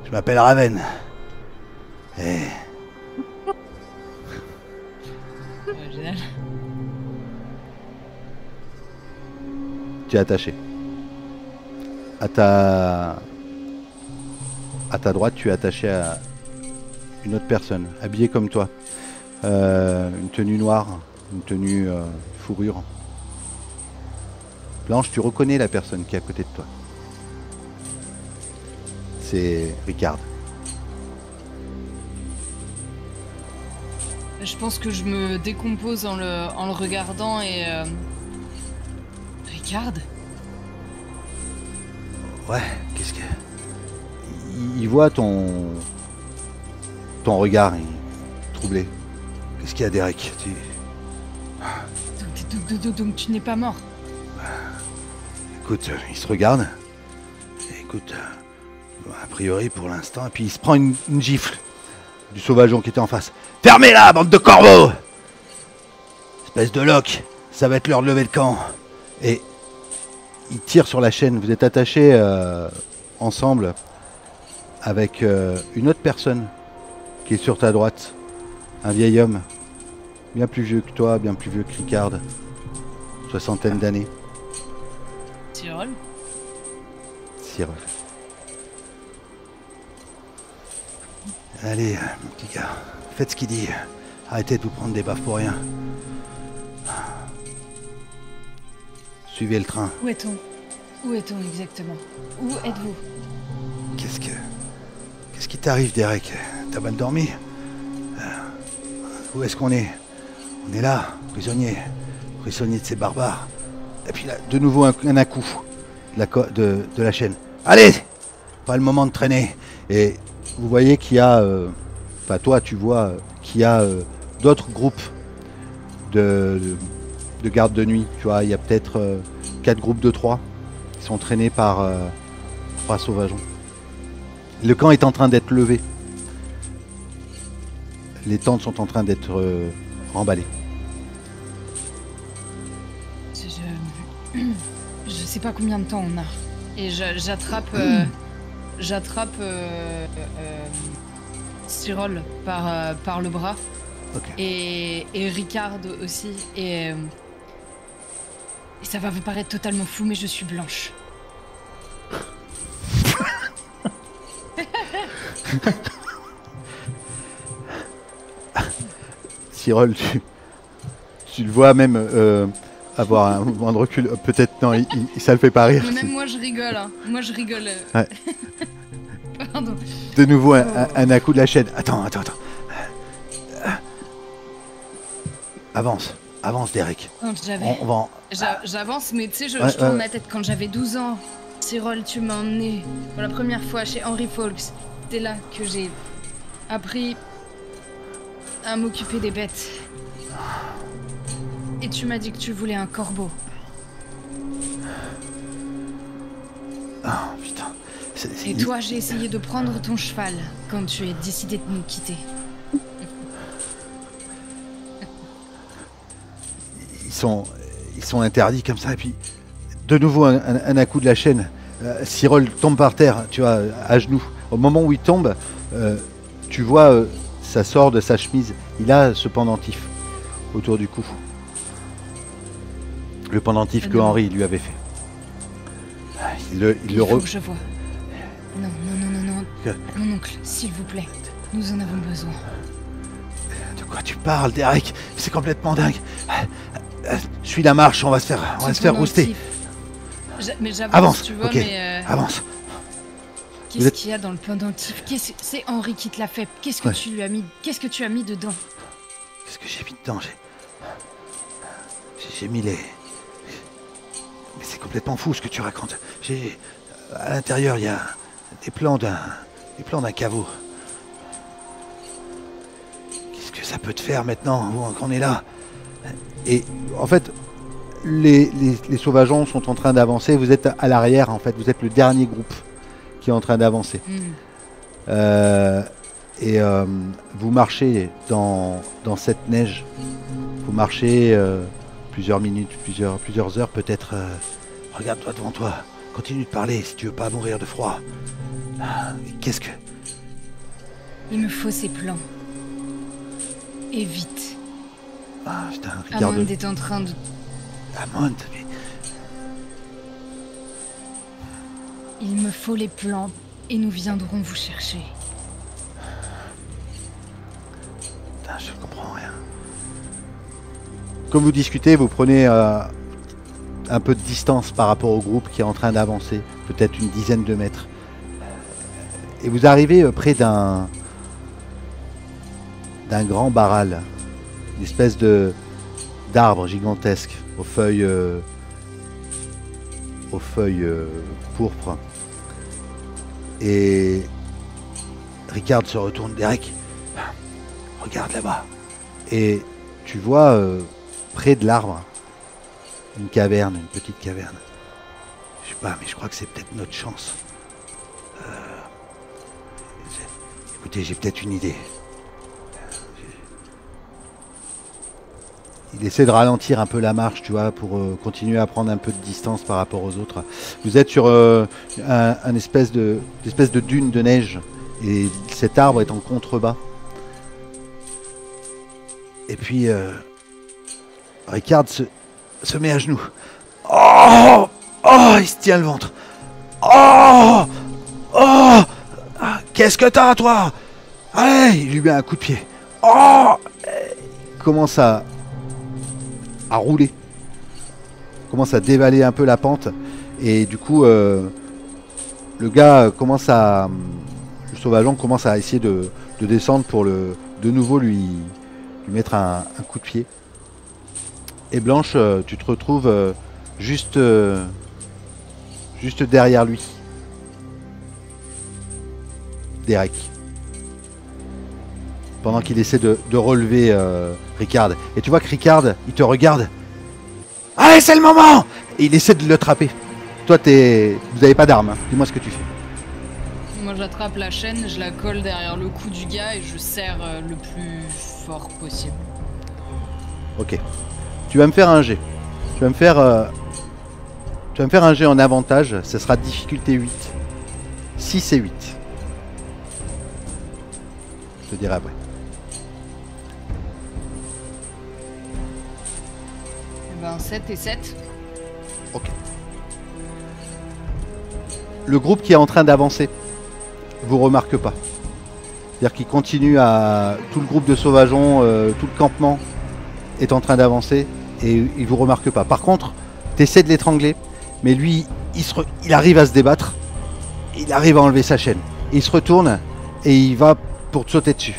Je m'appelle Raven. Et... Génial. Tu es attaché. À ta droite, tu es attaché à une autre personne, habillée comme toi. Une tenue noire, une tenue fourrure. Blanche, tu reconnais la personne qui est à côté de toi. C'est Ricard. Je pense que je me décompose en le regardant et... Ricard? Ouais, qu'est-ce que... Il voit ton regard, il est troublé. Qu'est-ce qu'il y a, Derek? Donc tu n'es pas mort? Écoute, il se regarde. Écoute, a priori pour l'instant, et puis il se prend une gifle du sauvageon qui était en face. Fermez-la, bande de corbeaux! Espèce de loc, ça va être l'heure de lever le camp. Et il tire sur la chaîne. Vous êtes attachés ensemble avec une autre personne qui est sur ta droite. Un vieil homme, bien plus vieux que toi, bien plus vieux que Ricard. Soixantaine d'années. Tyrol. Cyril. Allez, mon petit gars, faites ce qu'il dit. Arrêtez de vous prendre des baffes pour rien. Suivez le train. Où est-on? Où est-on exactement? Où êtes-vous? Qu'est-ce qui t'arrive, Derek? T'as mal dormi? Où est-ce qu'on est? On est là, prisonniers. Prisonniers de ces barbares. Et puis là, de nouveau un à-coup de la chaîne. Allez! Pas le moment de traîner. Et vous voyez qu'il y a... Enfin, toi, tu vois qu'il y a d'autres groupes de gardes de nuit. Tu vois, il y a peut-être 4 groupes de 3 qui sont traînés par 3 sauvageons. Le camp est en train d'être levé. Les tentes sont en train d'être remballées. Je sais pas combien de temps on a. Et j'attrape Cyril par le bras. Okay. Et Ricard aussi. Et ça va vous paraître totalement fou, mais je suis blanche. Cyril, tu le vois même avoir un mouvement de recul. Peut-être non, ça le fait pas rire. Mais même moi je rigole. Hein. Moi je rigole. Ouais. Pardon. De nouveau un à-coup de la chaîne. Attends. Avance, Derek. J'avance, mais tu sais, je tourne ma tête. Quand j'avais 12 ans, Cyril, tu m'as emmené pour la première fois chez Henry Fawkes. C'est là que j'ai appris à m'occuper des bêtes. Et tu m'as dit que tu voulais un corbeau. Oh putain. Et toi, j'ai essayé de prendre ton cheval quand tu as décidé de nous quitter. Ils sont interdits comme ça. Et puis, de nouveau, un à-coup de la chaîne. Cyril tombe par terre, tu vois, à genoux. Au moment où il tombe, tu vois, ça sort de sa chemise. Il a ce pendentif autour du cou. Le pendentif que Henri lui avait fait. Il faut que je vois. Non. Mon oncle, s'il vous plaît, nous en avons besoin. De quoi tu parles, Derek? C'est complètement dingue. Suis la marche, on va se faire rouster. Mais j'avance, avance, tu vois, okay. mais... Avance. Qu'est-ce qu'il y a dans le pendentif? C'est Henri qui te l'a fait. Qu'est-ce que tu lui as mis? Qu'est-ce que tu as mis dedans? Qu'est-ce que j'ai mis dedans? J'ai mis les... Mais c'est complètement fou ce que tu racontes. À l'intérieur, il y a des plans d'un caveau. Qu'est-ce que ça peut te faire maintenant qu'on est là? Et en fait, les sauvageons sont en train d'avancer. Vous êtes à l'arrière, en fait. Vous êtes le dernier groupe qui est en train d'avancer. Vous marchez dans cette neige. Vous marchez plusieurs minutes, plusieurs heures peut-être. Regarde-toi devant toi. Continue de parler si tu veux pas mourir de froid. Qu'est-ce que... Il me faut ces plans. Et vite. Ah putain, regarde. Amond est en train de... Amond, mais... Il me faut les plans et nous viendrons vous chercher. Putain, je comprends rien. Comme vous discutez, vous prenez un peu de distance par rapport au groupe qui est en train d'avancer, peut-être une dizaine de mètres. Et vous arrivez près d'un grand barral, une espèce d'arbre gigantesque aux feuilles pourpres. Et Ricard se retourne. Derek, regarde là-bas. Et tu vois près de l'arbre une caverne, une petite caverne. Je sais pas, mais je crois que c'est peut-être notre chance. Écoutez, j'ai peut-être une idée. il essaie de ralentir un peu la marche, tu vois, pour continuer à prendre un peu de distance par rapport aux autres. Vous êtes sur un espèce de dune de neige et cet arbre est en contrebas. Et puis Ricard se met à genoux. Oh, oh, il se tient le ventre. Oh, oh, qu'est-ce que t'as, toi? Allez, il lui met un coup de pied. Oh, il commence à rouler. Il commence à dévaler un peu la pente. Et du coup, le gars commence à... Le sauvageon commence à essayer de descendre pour de nouveau lui mettre un coup de pied. Et Blanche, tu te retrouves juste derrière lui. Derek. Pendant qu'il essaie de relever Ricard. Et tu vois que Ricard, il te regarde. Allez, c'est le moment! Et il essaie de le attraper. Toi, vous n'avez pas d'arme. Hein. Dis-moi ce que tu fais. Moi, j'attrape la chaîne, je la colle derrière le cou du gars et je serre le plus fort possible. Ok. Tu vas me faire un jet. Tu vas me faire un jet en avantage. Ce sera difficulté 8. 6 et 8. Je te dirai après. Eh ben, 7 et 7. Ok. Le groupe qui est en train d'avancer vous remarque pas. C'est-à-dire qu'il continue à... Tout le groupe de sauvageons, tout le campement est en train d'avancer et il vous remarque pas. Par contre, tu essaies de l'étrangler, mais lui, il arrive à se débattre, il arrive à enlever sa chaîne. Et il se retourne et il va pour te sauter dessus.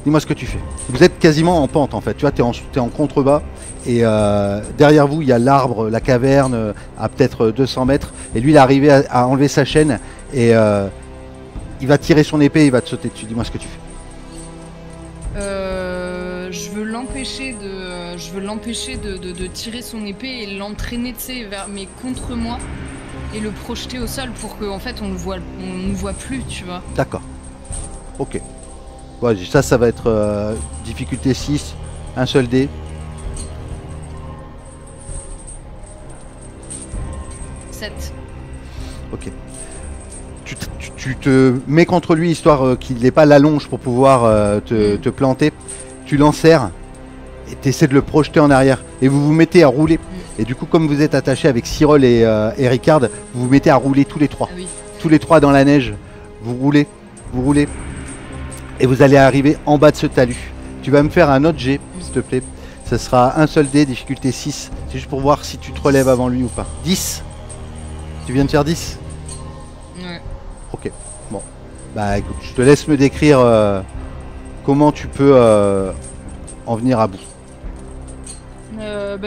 Dis-moi ce que tu fais. Vous êtes quasiment en pente en fait, tu vois, t'es en contrebas et derrière vous il y a l'arbre, la caverne à peut-être 200 mètres et lui il est arrivé à enlever sa chaîne et il va tirer son épée et il va te sauter dessus. Dis-moi ce que tu fais. Je veux l'empêcher de tirer son épée et l'entraîner, tu sais, mais contre moi et le projeter au sol pour qu'en fait on ne voit plus, tu vois. D'accord. Ok. Ouais, ça va être difficulté 6, un seul dé. Ok. Tu te mets contre lui histoire qu'il n'ait pas l'allonge pour pouvoir te planter. Tu l'enserres et tu essaies de le projeter en arrière. Et vous vous mettez à rouler. Et du coup, comme vous êtes attachés avec Cyril et Ricard, vous vous mettez à rouler tous les trois. Ah oui. Tous les trois dans la neige. Vous roulez. Et vous allez arriver en bas de ce talus. Tu vas me faire un autre jet, s'il te plaît. Ce sera un seul dé, difficulté 6. C'est juste pour voir si tu te relèves avant lui ou pas. 10. Tu viens de faire 10 ? Ouais. Ok, bon. Bah écoute, je te laisse me décrire comment tu peux en venir à bout.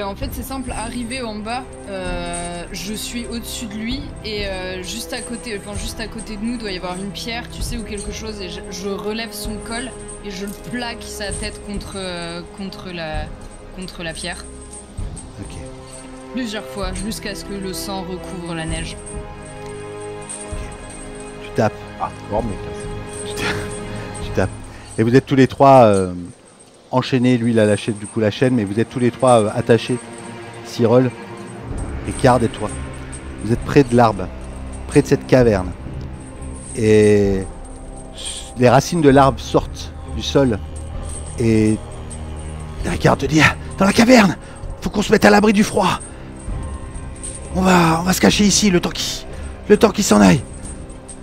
En fait c'est simple, arrivé en bas, je suis au-dessus de lui et juste à côté de nous doit y avoir une pierre, tu sais, ou quelque chose, et je relève son col et je plaque sa tête contre la pierre. Ok. Plusieurs fois, jusqu'à ce que le sang recouvre la neige. Tu tapes. Ah, bon, mais... Tu tapes. Et vous êtes tous les trois enchaînés. Lui, il a lâché du coup la chaîne, mais vous êtes tous les trois attachés. Cyril, Ricard et toi. Vous êtes près de l'arbre, près de cette caverne. Et les racines de l'arbre sortent du sol. Et Ricard te dit, dans la caverne, faut qu'on se mette à l'abri du froid. On va se cacher ici le temps qu'il s'en aille.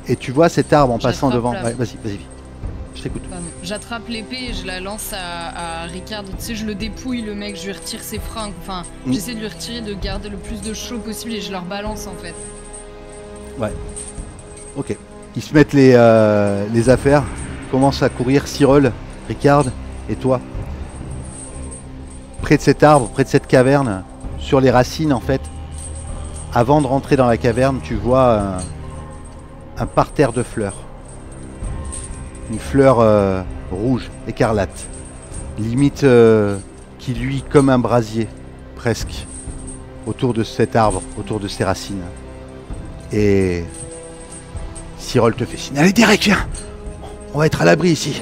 Et tu vois cet arbre en passant devant. Ouais, vas-y. Je t'écoute. J'attrape l'épée et je la lance à Ricard. Tu sais, je le dépouille, le mec, je lui retire ses fringues. Enfin, j'essaie de lui retirer, de garder le plus de chaud possible et je leur balance en fait. Ouais. Ok. Ils se mettent les affaires, commencent à courir. Cyril, Ricard et toi. Près de cet arbre, près de cette caverne, sur les racines en fait. Avant de rentrer dans la caverne, tu vois un parterre de fleurs. Une fleur rouge, écarlate. Limite qui luit comme un brasier, presque. Autour de cet arbre, autour de ses racines. Et Cyril te fait signe. Allez Derek, viens. On va être à l'abri ici.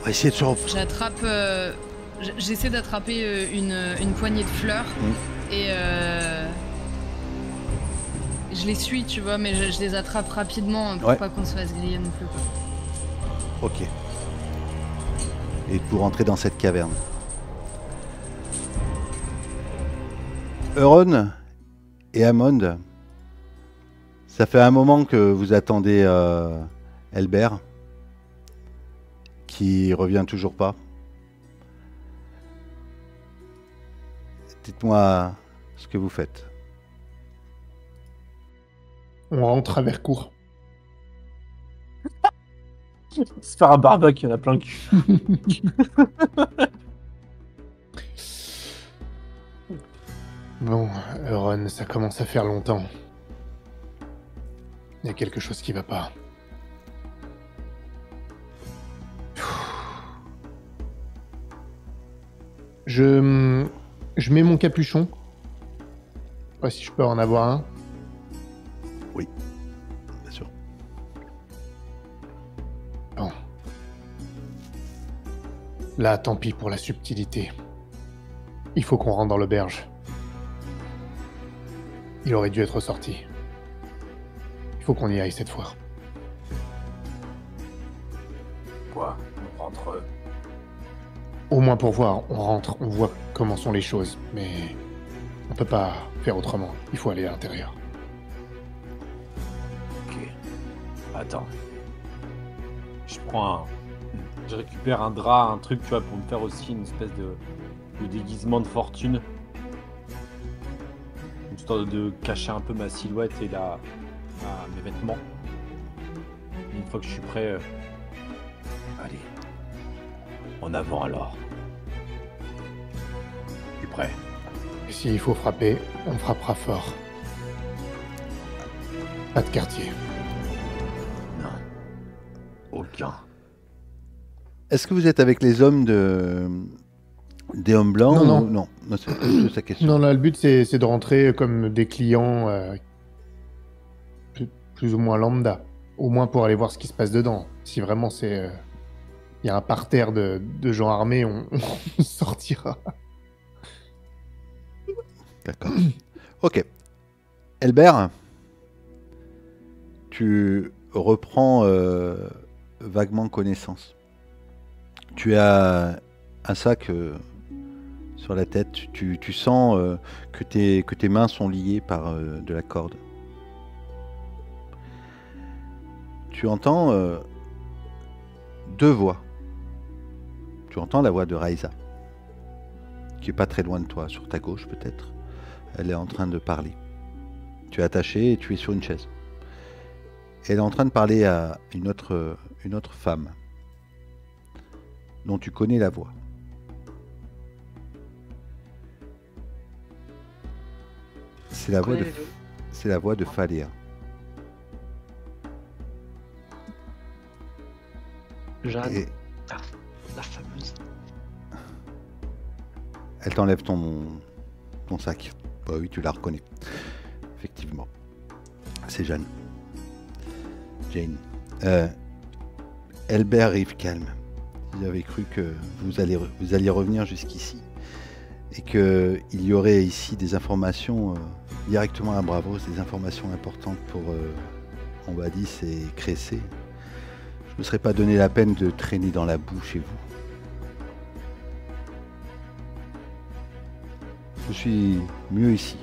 On va essayer de se reposer. j'essaie d'attraper une poignée de fleurs et je les suis, tu vois, mais je les attrape rapidement pour pas qu'on se fasse griller non plus, quoi. Ok. Et pour rentrer dans cette caverne. Euron et Amond, ça fait un moment que vous attendez Elbert, qui revient toujours pas. Dites-moi ce que vous faites. On rentre à Vercourt. Se faire un barbecue, il y en a plein le cul. Bon, Euron, ça commence à faire longtemps. Il y a quelque chose qui va pas. Je mets mon capuchon. Je sais pas si je peux en avoir un. Oui, bien sûr. Bon. Là, tant pis pour la subtilité. Il faut qu'on rentre dans l'auberge. Il aurait dû être sorti. Il faut qu'on y aille cette fois. Quoi? On rentre... Au moins pour voir, on rentre, on voit comment sont les choses, mais on peut pas faire autrement. Il faut aller à l'intérieur. Ok. Attends. Je récupère un drap, un truc, tu vois, pour me faire aussi une espèce de déguisement de fortune. Histoire de cacher un peu ma silhouette et mes vêtements. Et une fois que je suis prêt... Allez. En avant alors. Tu es prêt? Et s'il faut frapper, on frappera fort. Pas de quartier. Non. Aucun. Est-ce que vous êtes avec les hommes des hommes blancs? Non, ou... non, c'est juste la question. Non, là, le but, c'est de rentrer comme des clients plus ou moins lambda. Au moins pour aller voir ce qui se passe dedans. Si vraiment c'est... Il y a un parterre de gens armés, on sortira. D'accord. Ok. Elbert, tu reprends vaguement connaissance. Tu as un sac sur la tête. Tu sens que tes mains sont liées par de la corde. Tu entends deux voix. Tu entends la voix de Raïsa, qui est pas très loin de toi, sur ta gauche peut-être. Elle est en train de parler. Tu es attaché et tu es sur une chaise. Elle est en train de parler à une autre femme, dont tu connais la voix. C'est la voix de Falia. Jeanne. Et La fameuse. elle t'enlève ton sac. Bah oui, tu la reconnais. Effectivement. C'est Jane. Elbert arrive calme. J'avais cru que vous alliez revenir jusqu'ici et qu'il y aurait ici des informations directement à Bravos, des informations importantes pour Ombadis et Cressé. Je ne me serais pas donné la peine de traîner dans la boue chez vous. Je suis mieux ici.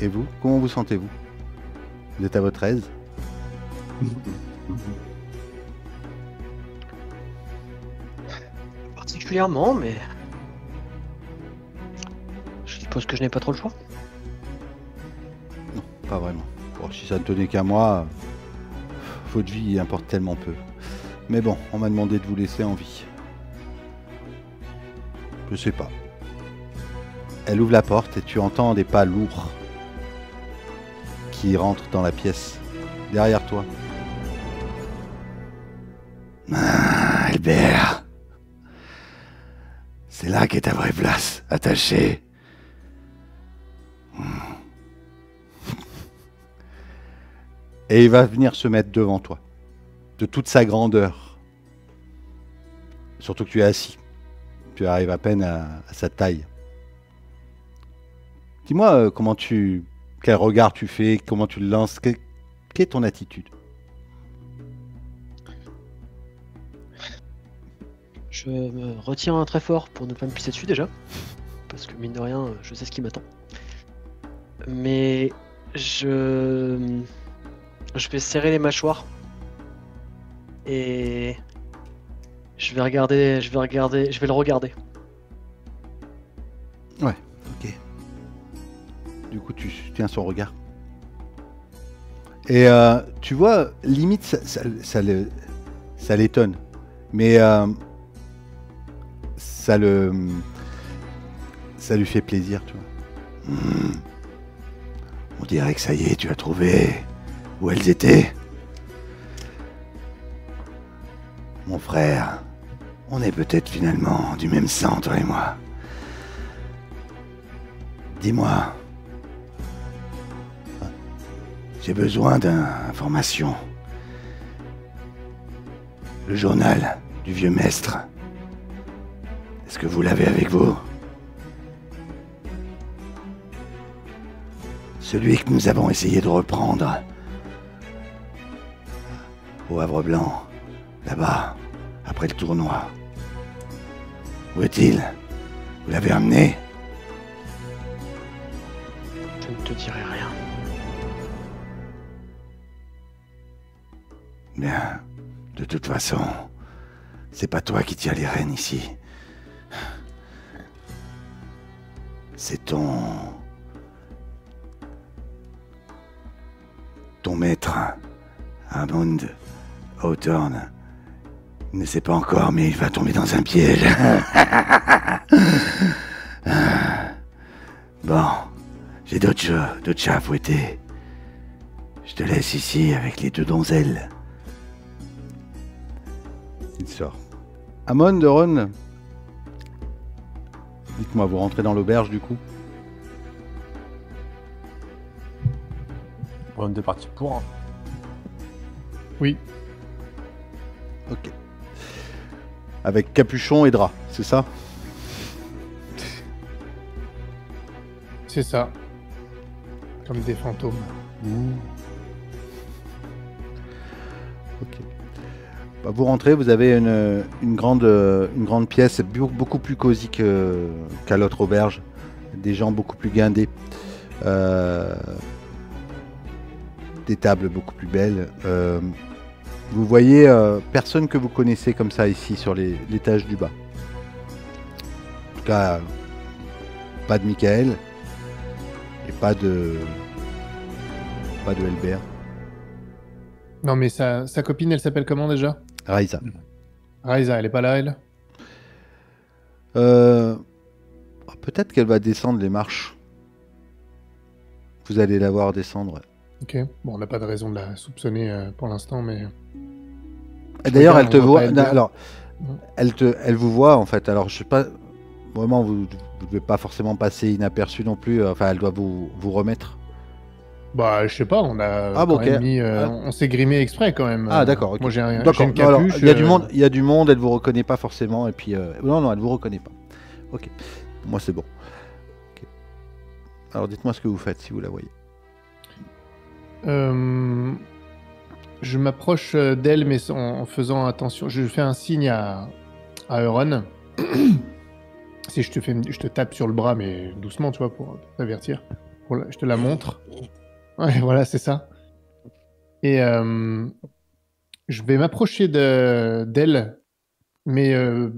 Et vous, comment vous sentez-vous? Vous êtes à votre aise? Particulièrement, mais... Je suppose que je n'ai pas trop le choix. Non, pas vraiment. Bon, si ça ne tenait qu'à moi, votre vie importe tellement peu. Mais bon, on m'a demandé de vous laisser en vie. Je sais pas. Elle ouvre la porte et tu entends des pas lourds qui rentrent dans la pièce, derrière toi. Ah, Albert, c'est là qu'est ta vraie place, attaché. Et il va venir se mettre devant toi, de toute sa grandeur. Surtout que tu es assis. Tu arrives à peine à sa taille. Dis-moi quel regard tu fais, comment tu le lances, quelle est ton attitude? Je me retiens très fort pour ne pas me pisser dessus déjà. Parce que mine de rien, je sais ce qui m'attend. Mais je vais serrer les mâchoires. Et je vais le regarder. Ouais, ok. Du coup, tu tiens son regard. Et tu vois, limite, ça l'étonne. Mais ça lui fait plaisir, tu vois. On dirait que ça y est, tu as trouvé où elles étaient. Mon frère, on est peut-être finalement du même sang, toi et moi. Dis-moi. J'ai besoin d'informations. Le journal du vieux maître. Est-ce que vous l'avez avec vous? Celui que nous avons essayé de reprendre. Au Havre Blanc. Là-bas. Après le tournoi. Où est-il? Vous l'avez amené? Je ne te dirai rien. Bien. De toute façon, c'est pas toi qui tiens les rênes ici. C'est ton maître, Hammond Hawthorne. Il ne sait pas encore, mais il va tomber dans un piège. Bon, j'ai d'autres chats à fouetter. Je te laisse ici avec les deux donzelles. Il sort. Hammond, Ron, dites-moi, vous rentrez dans l'auberge du coup? On est parti pour. Hein. Oui. Ok. Avec capuchon et drap, c'est ça? C'est ça. Comme des fantômes. Ok. Bah, vous rentrez, vous avez une grande pièce, beaucoup plus cosy qu'à l'autre auberge. Des gens beaucoup plus guindés. Des tables beaucoup plus belles. Vous voyez personne que vous connaissez comme ça ici sur l'étage du bas. En tout cas, pas de Michael et pas de Elbert. Non, mais sa copine, elle s'appelle comment déjà? Raisa. Raisa, elle est pas là, elle? Peut-être qu'elle va descendre les marches. Vous allez la voir descendre. Ok. Bon, on n'a pas de raison de la soupçonner pour l'instant, mais... Et d'ailleurs, elle regarde, te on voit voit. pas Elbert. Alors, elle vous voit en fait. Alors, je sais pas. Vraiment, vous ne devez pas forcément passer inaperçu non plus. Enfin, elle doit vous remettre. Bah, je sais pas, on a Ah, bon, quand même ok. mis... on s'est grimé exprès, quand même. Ah, d'accord. ok. Moi, j'ai une D'accord. capuche. Non, alors, il y a du monde. Elle vous reconnaît pas forcément. Et puis, non, elle vous reconnaît pas. Ok. Moi, c'est bon. Ok. Alors, dites-moi ce que vous faites si vous la voyez. Je m'approche d'elle, mais en faisant attention. Je fais un signe à Euron. Si je te tape sur le bras, mais doucement, tu vois, pour t'avertir. Je te la montre. Ouais, voilà, c'est ça. Et je vais m'approcher d'elle, mais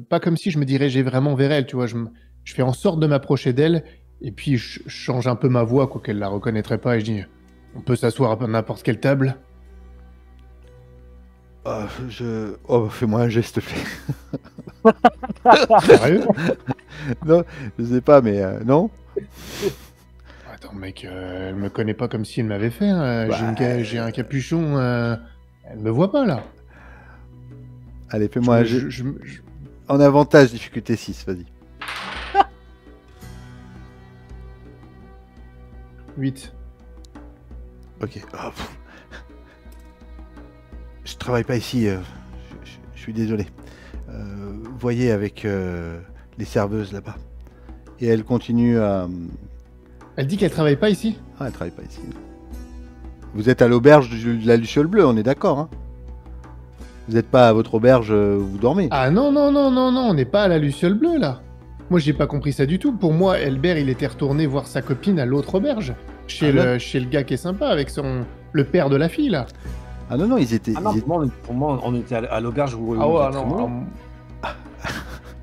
pas comme si je me dirigeais vraiment vers elle, tu vois. Je fais en sorte de m'approcher d'elle, et puis je change un peu ma voix, quoi, qu'elle la reconnaîtrait pas, et je dis... On peut s'asseoir à n'importe quelle table. Fais-moi un geste, s'il te plaît. Sérieux? Non, je sais pas, mais non. Attends, mec, elle me connaît pas comme si elle m'avait fait. Hein. J'ai un capuchon. Elle me voit pas, là. Allez, fais-moi un geste. En avantage, difficulté 6, vas-y. 8. Ok. Je travaille pas ici, je suis désolé. Voyez avec les serveuses là-bas. Et elle continue à... Elle dit qu'elle travaille pas ici? Ah, elle travaille pas ici. Vous êtes à l'auberge de la Luciole Bleue, on est d'accord, hein? Vous n'êtes pas à votre auberge où vous dormez. Ah non, non, non, non, non, on n'est pas à la Luciole Bleue, là. Moi, j'ai pas compris ça du tout. Pour moi, Elbert, il était retourné voir sa copine à l'autre auberge. Chez le gars qui est sympa, avec le père de la fille, là. Ah non, non, ils étaient... Ah non, pour moi, on était à l'auberge où... Ah ouais, non.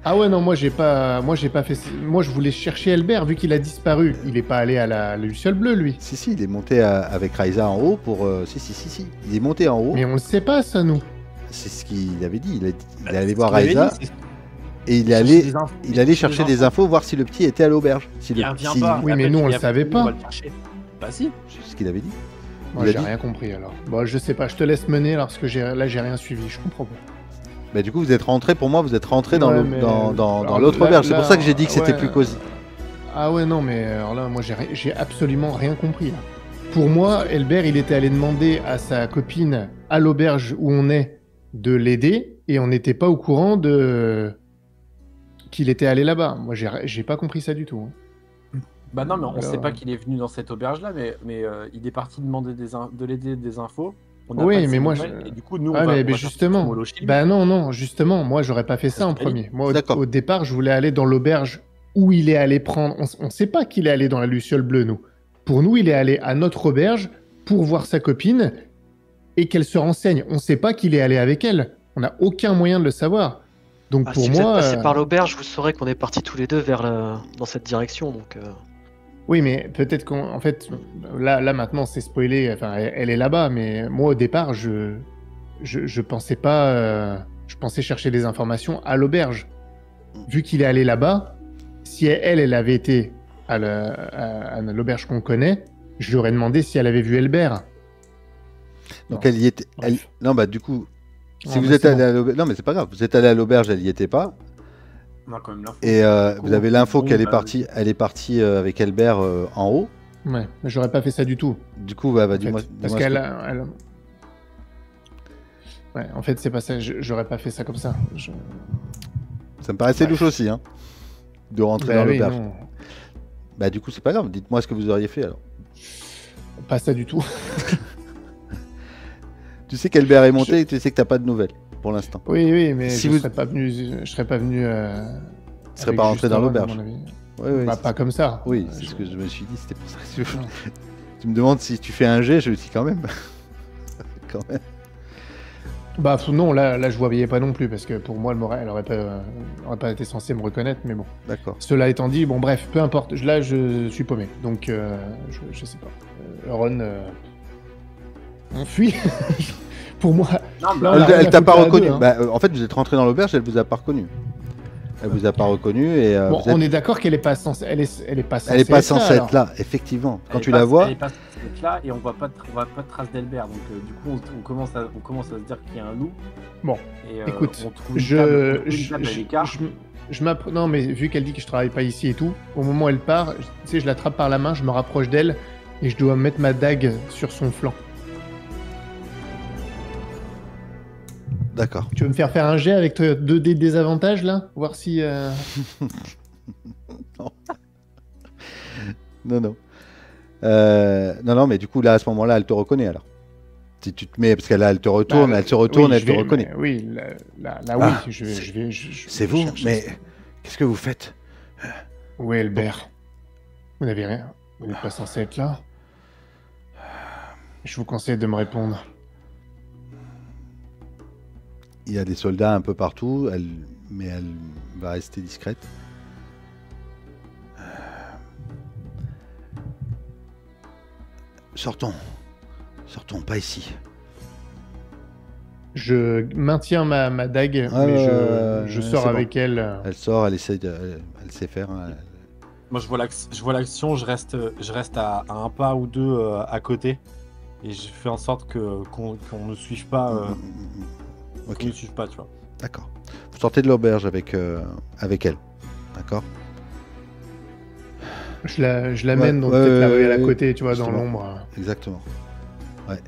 Ah ouais, non, moi j'ai pas fait. Moi je voulais chercher Elbert vu qu'il a disparu. Il est pas allé à la Luciole Bleue, lui. Si, il est monté avec Raiza en haut pour... Si. Il est monté en haut. Mais on le sait pas, ça, nous. C'est ce qu'il avait dit. Il est allé voir Raiza et il allait chercher des infos, voir si le petit était à l'auberge. Il revient pas. Oui, mais nous on le savait pas. On va le chercher. Bah si. C'est ce qu'il avait dit. Moi j'ai rien compris alors. Bon, je sais pas, je te laisse mener alors parce que là j'ai rien suivi, je comprends pas. Bah du coup vous êtes rentré dans l'autre auberge, c'est pour ça que j'ai dit que c'était plus cosy. Ah ouais non mais alors là moi j'ai absolument rien compris là. Pour moi, Elbert il était allé demander à sa copine à l'auberge où on est de l'aider et on n'était pas au courant qu'il était allé là-bas. Moi j'ai pas compris ça du tout. Hein. Bah non mais on sait pas qu'il est venu dans cette auberge là mais il est parti demander de l'aider des infos. Oui, mais moi, et du coup, nous, justement, bah non, justement, moi, j'aurais pas fait ça en premier. Moi, au départ, je voulais aller dans l'auberge où il est allé prendre. On sait pas qu'il est allé dans la Luciole Bleue, nous. Pour nous, il est allé à notre auberge pour voir sa copine et qu'elle se renseigne. On sait pas qu'il est allé avec elle. On n'a aucun moyen de le savoir. Donc pour si moi, vous êtes passé par l'auberge, vous saurez qu'on est partis tous les deux dans cette direction. Donc. Oui, mais peut-être qu'en fait, là maintenant c'est spoilé, enfin elle est là-bas, mais moi au départ je pensais pas, je pensais chercher des informations à l'auberge. Vu qu'il est allé là-bas, si elle avait été à l'auberge qu'on connaît, je lui aurais demandé si elle avait vu Elbert. Donc elle y était... Non bah du coup, si vous êtes allé à l'auberge... Non mais c'est pas grave, vous êtes allé à l'auberge, elle y était pas. On a quand même l'info. Et vous avez l'info qu'elle est partie avec Elbert en haut. Ouais, mais j'aurais pas fait ça du tout. Du coup, bah dis-moi. Parce qu'elle Ouais, en fait, c'est pas ça. J'aurais pas fait ça comme ça. Ça me paraissait louche aussi, hein, de rentrer dans l'auberge. Non. Bah du coup, c'est pas grave. Dites-moi ce que vous auriez fait alors. Pas ça du tout. Tu sais qu'Elbert est monté et tu sais que t'as pas de nouvelles. Pour l'instant. Oui, mais si je serais pas venu. Tu serais pas rentré dans l'auberge. Oui, pas comme ça. Oui, c'est ce que je me suis dit. C'était pour ça que tu me demandes si tu fais un jet. Je me dis quand même. Quand même. Bah non, là je voyais pas non plus parce que pour moi elle aurait pas été censée me reconnaître, mais bon. D'accord. Cela étant dit, bon bref, peu importe. Là je suis paumé, donc je sais pas. Ron, on fuit. Pour moi, non, elle t'a pas reconnu. Hein. Bah, en fait, vous êtes rentré dans l'auberge, elle vous a pas reconnu. Elle vous a pas reconnu et. Bon, on est d'accord qu'elle est pas censée. Elle est pas censée. Elle est pas censée être là, effectivement. Quand tu la vois. Elle est pas censée être là et on voit pas de traces d'Elbert. Donc du coup, on commence à se dire qu'il y a un loup. Bon. Et, écoute, on trouve une table non, mais vu qu'elle dit que je travaille pas ici et tout, au moment où elle part, tu sais, je l'attrape par la main, je me rapproche d'elle et je dois mettre ma dague sur son flanc. D'accord. Tu veux me faire un jet avec 2 dés de désavantage là? Voir si. Non. Non, mais du coup, là, à ce moment-là, elle te reconnaît alors. Si tu te mets. Parce qu'elle elle te retourne, elle se retourne, elle te reconnaît. Oui, là oui, je vais. C'est vous, mais qu'est-ce que vous faites? Où est Elbert? Vous n'avez rien. Vous n'êtes pas censé être là. Je vous conseille de me répondre. Il y a des soldats un peu partout, mais elle va rester discrète. Sortons, pas ici. Je maintiens ma dague, mais je sors avec bon. Elle. Elle sort, elle sait faire. Moi, je vois l'action, je reste à un pas ou deux à côté, et je fais en sorte qu'on ne suive pas. Ok. Qu'on ne suive pas, tu vois. D'accord. Vous sortez de l'auberge avec elle. D'accord. Je l'amène dans peut-être la rue à côté, tu vois, justement. Dans l'ombre. Exactement. Ouais.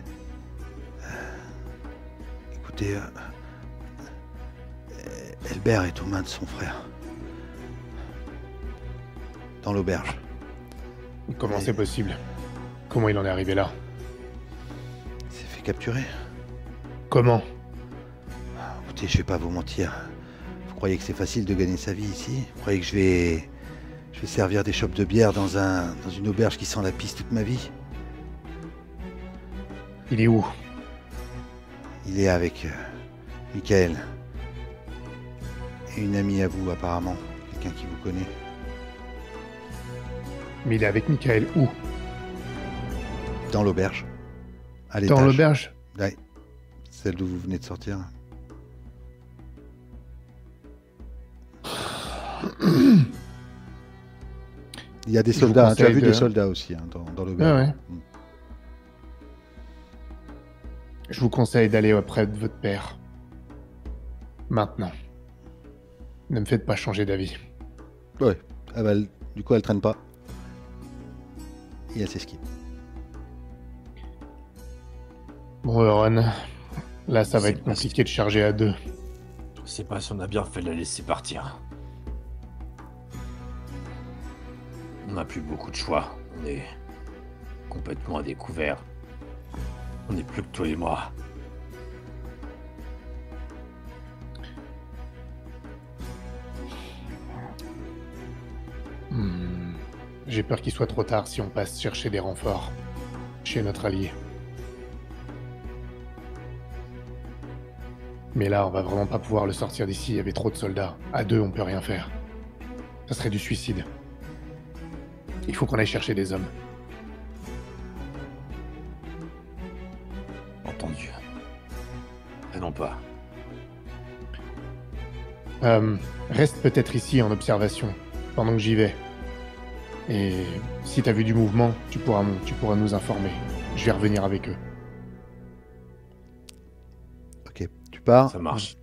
Écoutez, Elbert est aux mains de son frère. dans l'auberge. Comment Mais- c'est possible? Comment il en est arrivé là? Il s'est fait capturer. Comment? Écoutez, je vais pas vous mentir. Vous croyez que c'est facile de gagner sa vie ici? Vous croyez que je vais servir des chopes de bière dans une auberge qui sent la pisse toute ma vie? Il est où? Il est avec Michael. Et une amie à vous, apparemment. Quelqu'un qui vous connaît. Mais il est avec Michael où? Dans l'auberge. À l'étage. Dans l'auberge? Ouais. Celle d'où vous venez de sortir. Il y a des Je vous soldats, hein. Tu as conseille vu de- des soldats aussi hein, dans l'auberge. Ouais. Je vous conseille d'aller auprès de votre père. Maintenant. Ne me faites pas changer d'avis. Ouais. Ah bah, du coup, elle traîne pas. Et elle s'esquive. Bon, Euron, là, ça va C'est être compliqué de charger à deux. Je sais pas si on a bien fait de la laisser partir. On n'a plus beaucoup de choix. On est complètement à découvert. On n'est plus que toi et moi. J'ai peur qu'il soit trop tard si on passe chercher des renforts chez notre allié. Mais là, on va vraiment pas pouvoir le sortir d'ici, il y avait trop de soldats. À deux, on peut rien faire. Ça serait du suicide. Il faut qu'on aille chercher des hommes. Entendu. Et non pas. Reste peut-être ici en observation, pendant que j'y vais. Et si t'as vu du mouvement, tu pourras nous informer. Je vais revenir avec eux. Ok. Tu pars. Ça marche.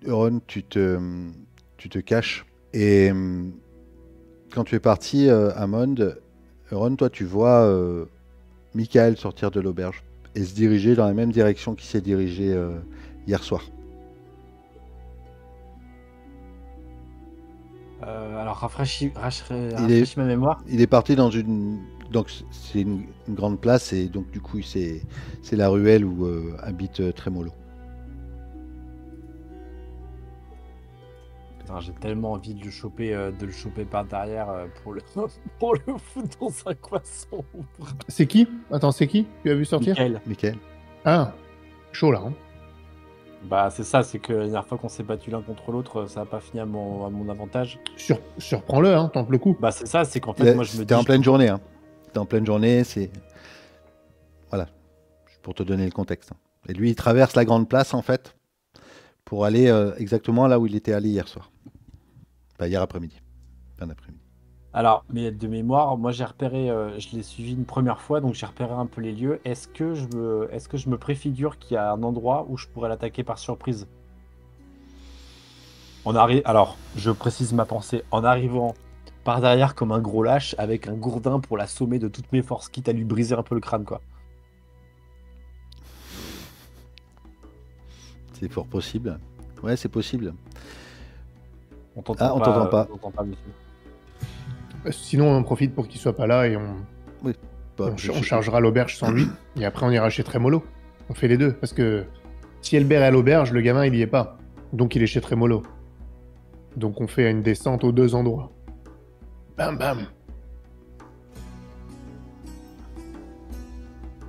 Euron, tu te caches. Et quand tu es parti à Monde, Euron, toi, tu vois Michael sortir de l'auberge et se diriger dans la même direction qu'il s'est dirigé hier soir. Alors, rafraîchis ma mémoire. Il est parti dans une... Donc, c'est une grande place et donc, du coup, c'est la ruelle où habite Trémolo. Putain, j'ai tellement envie de le choper par derrière pour le foutre dans un coin sombre. C'est qui? Attends, c'est qui? Tu as vu sortir? Michael. Ah, chaud là. Hein. Bah c'est ça, c'est que la dernière fois qu'on s'est battu l'un contre l'autre, ça n'a pas fini à mon avantage. Surprends-le, hein, tente le coup. Bah c'est ça, c'est qu'en fait moi je me dis... T'es en pleine journée, hein. T'es en pleine journée, c'est... Voilà, pour te donner le contexte. Et lui, il traverse la grande place, en fait, pour aller exactement là où il était allé hier soir. Enfin, hier après-midi. Fin d'après-midi. Alors, mais de mémoire, moi j'ai repéré, je l'ai suivi une première fois, donc j'ai repéré un peu les lieux. Est-ce que je me préfigure qu'il y a un endroit où je pourrais l'attaquer par surprise? Alors, je précise ma pensée, en arrivant par derrière comme un gros lâche, avec un gourdin pour l'assommer de toutes mes forces, quitte à lui briser un peu le crâne, quoi. C'est fort possible. Ouais, c'est possible. On t'entend on t'entend pas. on t'entend pas, monsieur. Sinon, on en profite pour qu'il soit pas là et Bah, on chargera l'auberge sans lui. Et après, on ira chez Trémolo. On fait les deux. Parce que si Elbert est à l'auberge, le gamin, il y est pas. Donc, il est chez Trémolo. Donc, on fait une descente aux deux endroits. Bam, bam.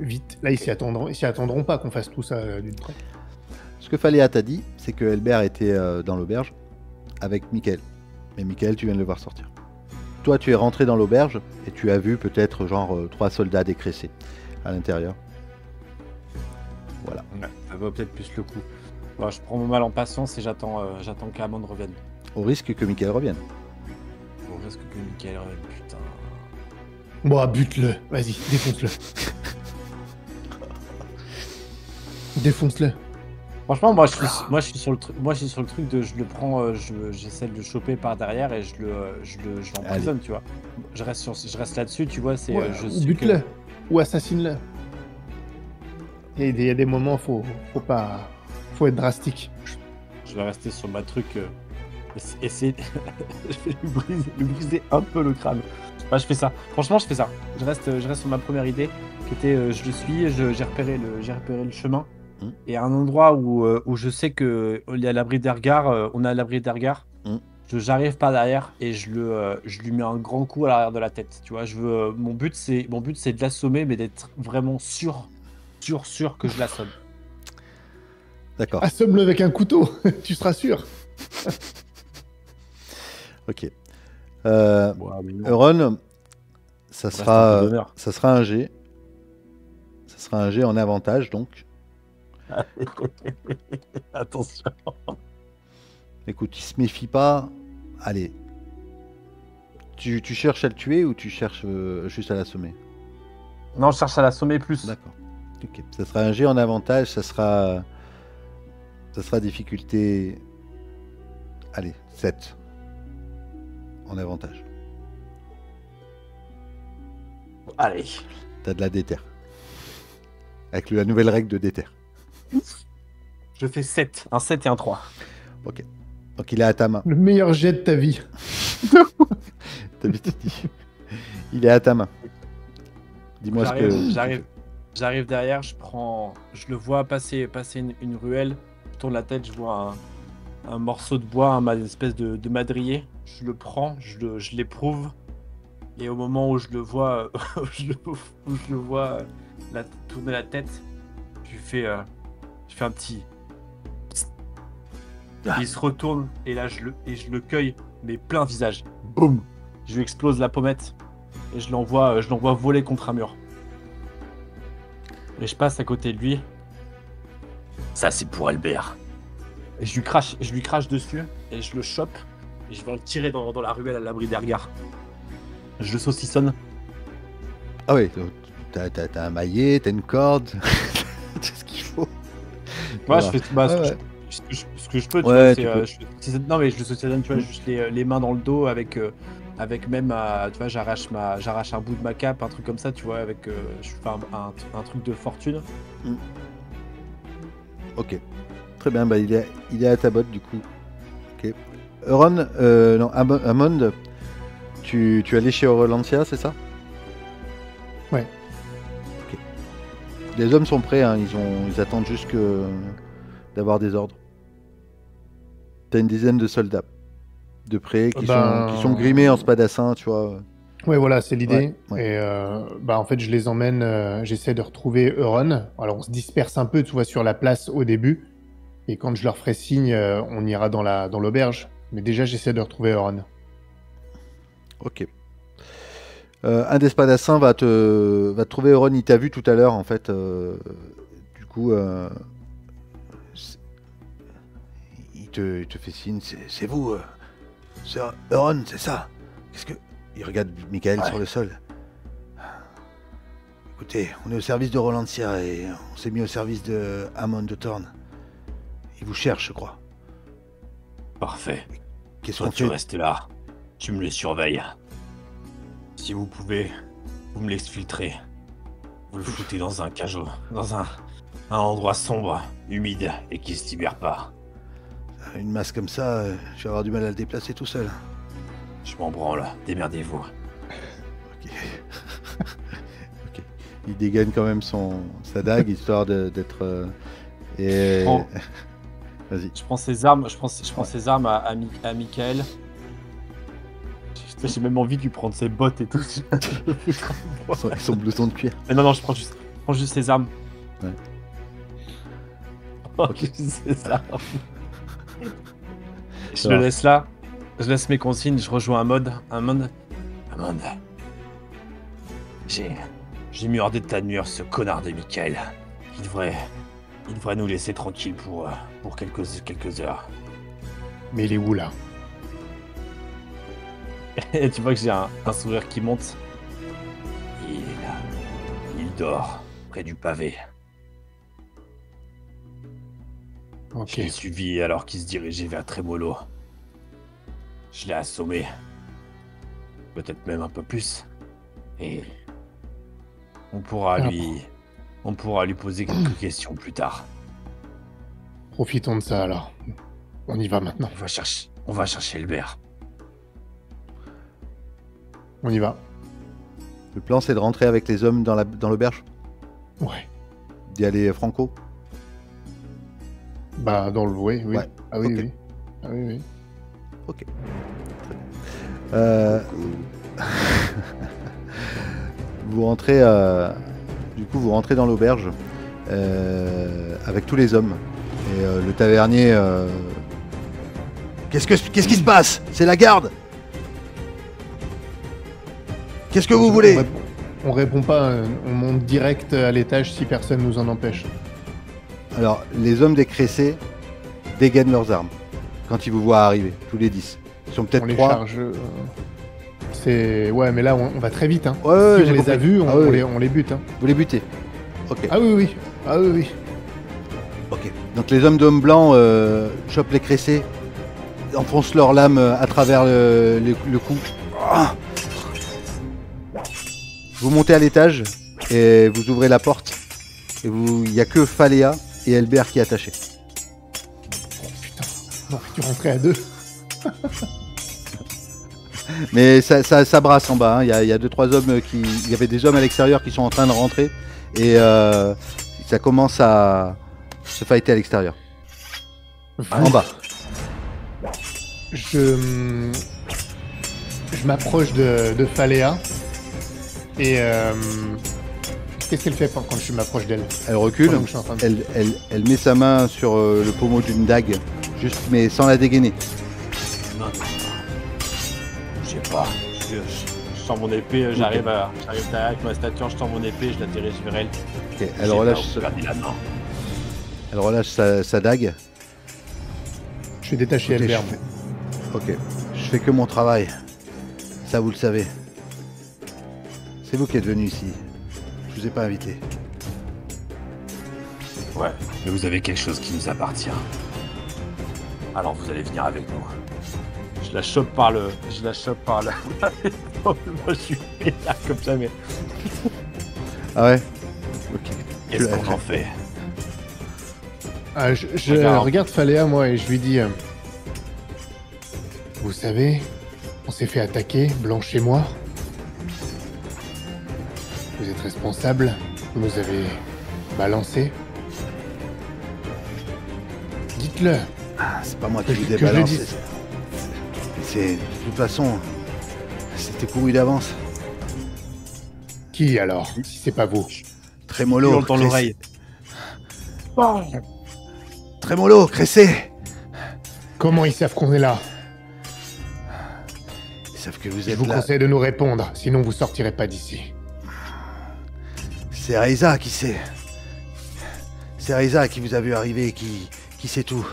Vite. Là, ils s'y attendront pas qu'on fasse tout ça d'une traite. Ce que Faléa t'a dit, c'est que Elbert était dans l'auberge avec Michael. Mais Michael, tu viens de le voir sortir. Toi, tu es rentré dans l'auberge et tu as vu peut-être genre 3 soldats décressés à l'intérieur. Voilà. Ouais, ça vaut peut-être plus le coup. Bon, je prends mon mal en patience et j'attends qu'Amand revienne. Au risque que Michael revienne. Au risque que Michael revienne, putain. Bon, bute-le. Vas-y, défonce-le. Défonce-le. Franchement, moi je suis sur le truc de je le prends, j'essaie de le choper par derrière et je l'emprisonne, tu vois. Je reste là-dessus, tu vois, c'est Ouais, je ou suis bute-le. Ou assassine-le. Il y a des moments, faut être drastique. Je vais rester sur ma truc essayer je vais lui briser un peu le crâne. Ouais, je fais ça. Franchement, je fais ça. Je reste sur ma première idée, qui était j'ai repéré le chemin. Et à un endroit où je sais que il y a l'abri des regards, on a l'abri des regards. J'arrive par derrière et je lui mets un grand coup à l'arrière de la tête. Tu vois, mon but c'est de l'assommer, mais d'être vraiment sûr que je l'assomme. D'accord. Assomme-le avec un couteau, tu seras sûr. Ok. Ouais, mais non. Euron, ça Reste un peu d'honneur. sera un G. Ça sera un G en avantage, donc. Attention. Écoute, il se méfie pas. Allez. Tu cherches à le tuer ou tu cherches juste à l'assommer? Non, je cherche à l'assommer plus. D'accord. Ok. Ça sera un G en avantage, ça sera difficulté. Allez, 7. En avantage. Allez. T'as de la déter. Avec la nouvelle règle de déter. Je fais 7. Un 7 et un 3. Ok. Donc il est à ta main. Le meilleur jet de ta vie. T'as vite dit. Il est à ta main. Dis-moi ce que. J'arrive derrière, je le vois passer une ruelle, je tourne la tête, je vois un morceau de bois, une espèce de madrier. Je le prends, je l'éprouve, et au moment où je le vois, tourner la tête, je fais un petit. Psst. Il se retourne et là je le cueille, mais plein visage. Boum. Je lui explose la pommette et je l'envoie voler contre un mur. Et je passe à côté de lui. Ça, c'est pour Albert. Et je lui crache dessus et je le chope et je vais le tirer dans la ruelle à l'abri des regards. Je le saucissonne. Ah oui, t'as un maillet, t'as une corde, tout ce qu'il faut. Moi, Voilà. je fais ce que je peux. Tu Ouais, vois, tu peux. non, mais je le saucissonne, tu vois, juste les mains dans le dos avec même, tu vois, j'arrache un bout de ma cape, un truc comme ça, tu vois, avec, je fais un truc de fortune. Ok. Très bien, bah il est à ta botte du coup. Ok. Euron, non, Amond, tu allais chez Orlantia, c'est ça? Ouais. Ok. Les hommes sont prêts, hein, ils attendent juste d'avoir des ordres. T'as une dizaine de soldats de près qui sont grimés en spadassin, tu vois. Ouais, voilà, c'est l'idée. Ouais. Et en fait, je les emmène, j'essaie de retrouver Euron. Alors, on se disperse un peu, tu vois, sur la place au début. Et quand je leur ferai signe, on ira dans l'auberge. Mais déjà, j'essaie de retrouver Euron. Ok. Un des spadassins va te trouver Euron, il t'a vu tout à l'heure en fait. Du coup, il te fait signe, c'est vous, c'est Euron, c'est ça. Qu'est-ce que... Il regarde Michael sur le sol. Écoutez, on est au service de Rolantia et on s'est mis au service de Amon de Thorn. Il vous cherche, je crois. Parfait. Qu'est-ce Toi, qu'on tu fait? restes là. Tu me les surveilles. Si vous pouvez, vous me l'exfiltrez. Vous le foutez dans un cajot, dans un endroit sombre, humide et qui se libère pas. Une masse comme ça, je vais avoir du mal à le déplacer tout seul. Je m'en branle, démerdez-vous. Ok. Ok. Il dégaine quand même sa dague histoire d'être. Et... Oh. Vas-y. Je prends ses armes, ses armes à Michael. J'ai même envie de lui prendre ses bottes et tout. Son blouson de cuir. Mais non, je prends juste ses armes. Ouais. Ok. Juste ses armes. Je le laisse là. Je laisse mes consignes, je rejoins Amond. Amond. J'ai mis hors d'état de nuire ce connard de Michael. Il devrait nous laisser tranquille pour quelques heures. Mais il est où, là? Et tu vois que j'ai un sourire qui monte. Il dort près du pavé. Ok. Je l'ai suivi alors qu'il se dirigeait vers Trémolo. Je l'ai assommé. Peut-être même un peu plus. Et on pourra lui poser quelques questions plus tard. Profitons de ça, alors. On y va maintenant. On va chercher Elbert. On y va. Le plan, c'est de rentrer avec les hommes dans l'auberge, Ouais. d'y aller franco. Bah, dans le... Oui, oui. Ouais. Ah oui, Ok. oui. Ah oui, oui. Ok. Très bien. Vous rentrez, du coup, vous rentrez dans l'auberge avec tous les hommes. Et le tavernier. Qu'est-ce qui se passe? C'est la garde. Qu'est-ce que vous voulez? On répond pas, on monte direct à l'étage si personne nous en empêche. Alors, les hommes des Cressés dégainent leurs armes quand ils vous voient arriver, tous les 10. Ils sont On peut-être les 3. charge. C'est... Ouais, mais là, on va très vite. Hein. Ouais, si j'ai on les compris. a vus, Ah ouais. on les bute. Hein. Vous les butez. Ok. Ah oui, oui. Ah oui, oui. Ok. Donc les hommes d'hommes blancs chopent les Cressés, enfoncent leur lame à travers le cou. Ah. Vous montez à l'étage et vous ouvrez la porte. Et il n'y a que Phaléa et Elbert qui est attaché. Putain, on aurait dû rentrer à 2. Mais ça brasse en bas. Hein. Il y a 2-3 hommes qui. Il y avait des hommes à l'extérieur qui sont en train de rentrer. Et ça commence à se fighter à l'extérieur. En bas. Je m'approche de Phaléa. Et qu'est-ce qu'elle fait quand je m'approche d'elle? Elle recule. Pendant que je suis en train de- Elle met sa main sur le pommeau d'une dague. Juste, mais sans la dégainer. Non. Je sais pas. Je sors mon épée, j'arrive derrière avec ma stature, je tends mon épée, je la dirige vers elle. Ok, elle relâche sa dague. Je vais détacher Écoutez, Albert. Ok. Je fais que mon travail. Ça, vous le savez. C'est vous qui êtes venu ici. Je vous ai pas invité. Ouais, mais vous avez quelque chose qui nous appartient. Alors vous allez venir avec nous. Je la chope par le. Moi, je suis là comme jamais. Ah ouais. Ok. Qu'est-ce qu'on en fait? Ah, je Regarde. regarde Phaléa, moi, et je lui dis... Vous savez, on s'est fait attaquer, Blanche et moi. Vous êtes responsable, vous nous avez balancé. Dites-le. Ah, c'est pas moi qui Que vous je- ai que je le balancé. dise. C'est de toute façon, c'était couru d'avance. Qui alors, si c'est pas vous? Trémolo. Hurle dans l'oreille. Trémolo, Cressé. Comment ils savent qu'on est là? Ils savent que vous Je êtes vous là. conseille de nous répondre, sinon vous sortirez pas d'ici. C'est Reza qui sait. C'est Reza qui vous a vu arriver, qui sait tout.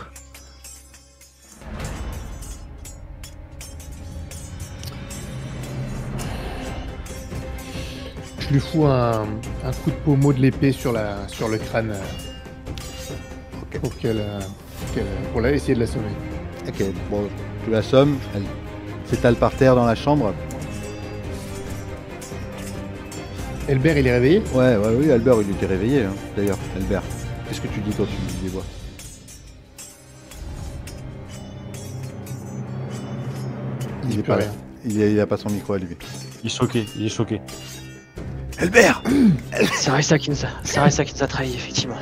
Je lui fous un coup de pommeau de l'épée sur le crâne Ok. pour essayer de l'assommer. Ok, bon, tu l'assommes, elle s'étale par terre dans la chambre. Elbert, il est réveillé? Ouais, oui, Albert, il était réveillé, hein, d'ailleurs, Albert. Qu'est-ce que tu dis quand tu les vois? Il dit est plus pas rien. là. Il a pas son micro allumé. Il est choqué. Albert! C'est Ressa qui nous a trahis, effectivement.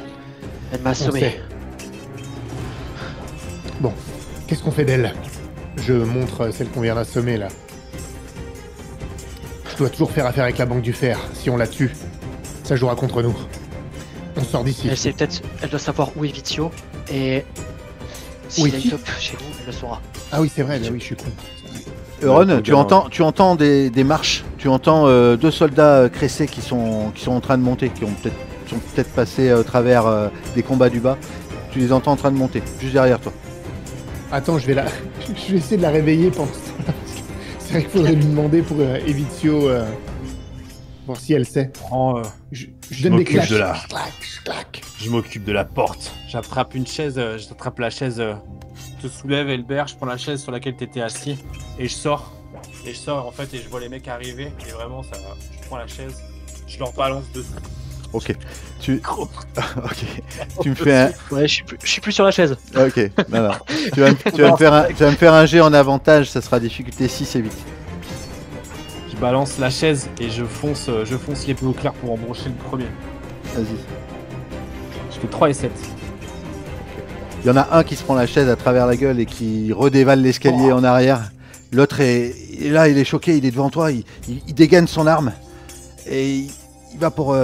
Elle m'a On assommé. sait. Bon, qu'est-ce qu'on fait d'elle? Je montre celle qu'on vient d'assommer, là. Je dois toujours faire affaire avec la Banque du Fer. Si on la tue, ça jouera contre nous. On sort d'ici. Elle doit savoir où est Vizio, et Où est s'il y a qui une top chez nous, elle le saura. Ah oui, c'est vrai, bah oui, je suis con. Euron, Ouais, tu entends des marches. Tu entends 2 soldats Cressés qui sont en train de monter, qui sont peut-être passés au travers des combats du bas. Tu les entends en train de monter, juste derrière toi. Attends, je vais essayer de la réveiller pendant ce temps-là. parce que C'est vrai qu'il faudrait lui demander pour Evitio, voir si elle sait. Je donne des m'occupe claques. de la- Clac. Je m'occupe de la porte. J'attrape une chaise, j'attrape la chaise, je te soulève Elbert, je prends la chaise sur laquelle t'étais assis et je sors. En fait et je vois les mecs arriver et vraiment ça, je prends la chaise, je leur balance dessus. Ok. Ok. Tu me fais un. Ouais, je suis plus sur la chaise. Ok. Non. Tu vas me faire un jet en avantage. Ça sera difficulté 6 et 8. Je balance la chaise et je fonce l'épée au clair pour embrocher le premier. Vas-y. Je fais 3 et 7. Il y en a un qui se prend la chaise à travers la gueule et qui redévale l'escalier en arrière. L'autre est là, il est choqué, il est devant toi, il dégaine son arme et il va pour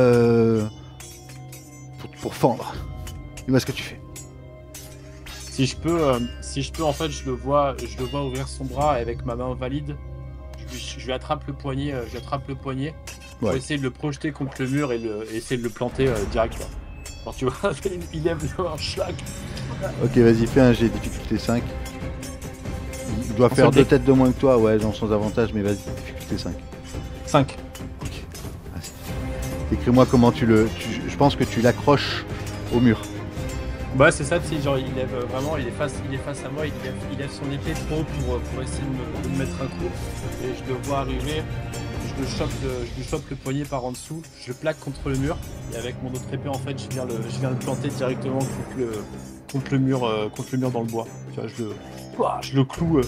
fendre. Dis-moi ce que tu fais. Si je peux, en fait, je le vois ouvrir son bras et avec ma main valide, je lui attrape le poignet, pour essayer de le projeter contre le mur et essayer de le planter direct. Quoi. Alors tu vois, il lève un schlag. Ok, vas-y, fais un G, difficulté 5. Il doit faire 2 têtes de moins que toi, ouais, genre sans avantage, mais vas-y, difficulté 5. 5. Ok, vas-y. Décris-moi comment je pense que tu l'accroches au mur. Bah c'est ça, tu sais, genre il lève vraiment, il est face à moi, il lève son épée trop haut pour essayer de me mettre un coup. Et je le vois arriver, je lui chope le poignet par en dessous, je le plaque contre le mur, et avec mon autre épée en fait je viens le planter directement contre le mur dans le bois. Tu vois, je le cloue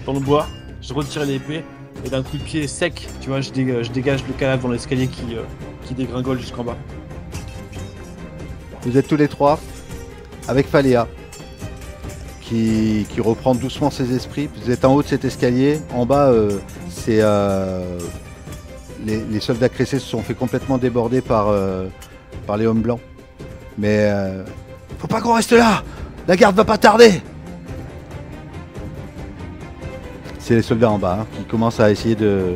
dans le bois, je retire l'épée, et d'un coup de pied sec, tu vois, je dégage le cadavre dans l'escalier qui dégringole jusqu'en bas. Vous êtes tous les trois avec Faléa qui reprend doucement ses esprits. Vous êtes en haut de cet escalier. En bas, c'est les soldats Cressés se sont fait complètement déborder par les hommes blancs. Mais faut pas qu'on reste là. La garde va pas tarder. C'est les soldats en bas hein, qui commencent à essayer de...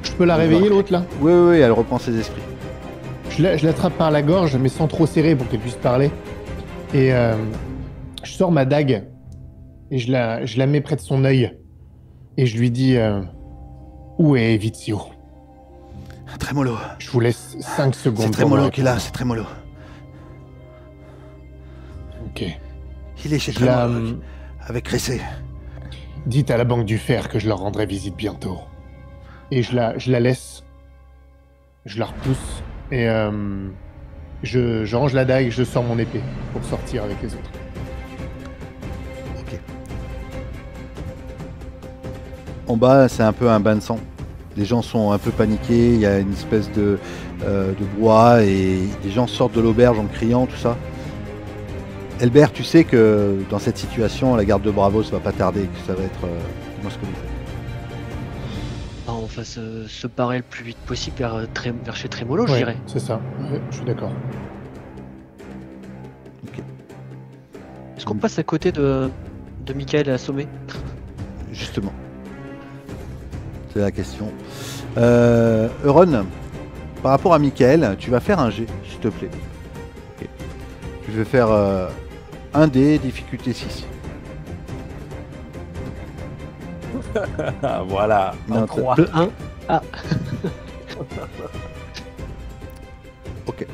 Je peux la réveiller l'autre là? Oui, elle reprend ses esprits. Je l'attrape par la gorge, mais sans trop serrer pour qu'elle puisse parler. Et je sors ma dague et je la mets près de son œil. Et je lui dis où est Vizio? Trémolo. Je vous laisse 5 secondes. C'est Trémolo qui est là, c'est Trémolo. Ok. Il est chez Trémolo avec Cressé. Dites à la Banque du Fer que je leur rendrai visite bientôt. Et je la laisse. Je la repousse. Et je range la dague, je sors mon épée pour sortir avec les autres. Ok. En bas, c'est un peu un bain de sang. Les gens sont un peu paniqués, il y a une espèce de brouhaha et les gens sortent de l'auberge en criant, tout ça. Elbert, tu sais que dans cette situation, la garde de Bravos va pas tarder, que ça va être... Dis-moi ce que vous faites. On va se barrer le plus vite possible vers chez Trémolo, je Ouais, dirais. c'est ça, je suis d'accord. Ok. Est-ce qu'on passe à côté de Michael assommé? Justement. C'est la question. Euron, par rapport à Michael, tu vas faire un G, s'il te plaît. Okay. Tu veux faire un dé, difficulté 6. Voilà, un 3. Le 1. Ah. Ok.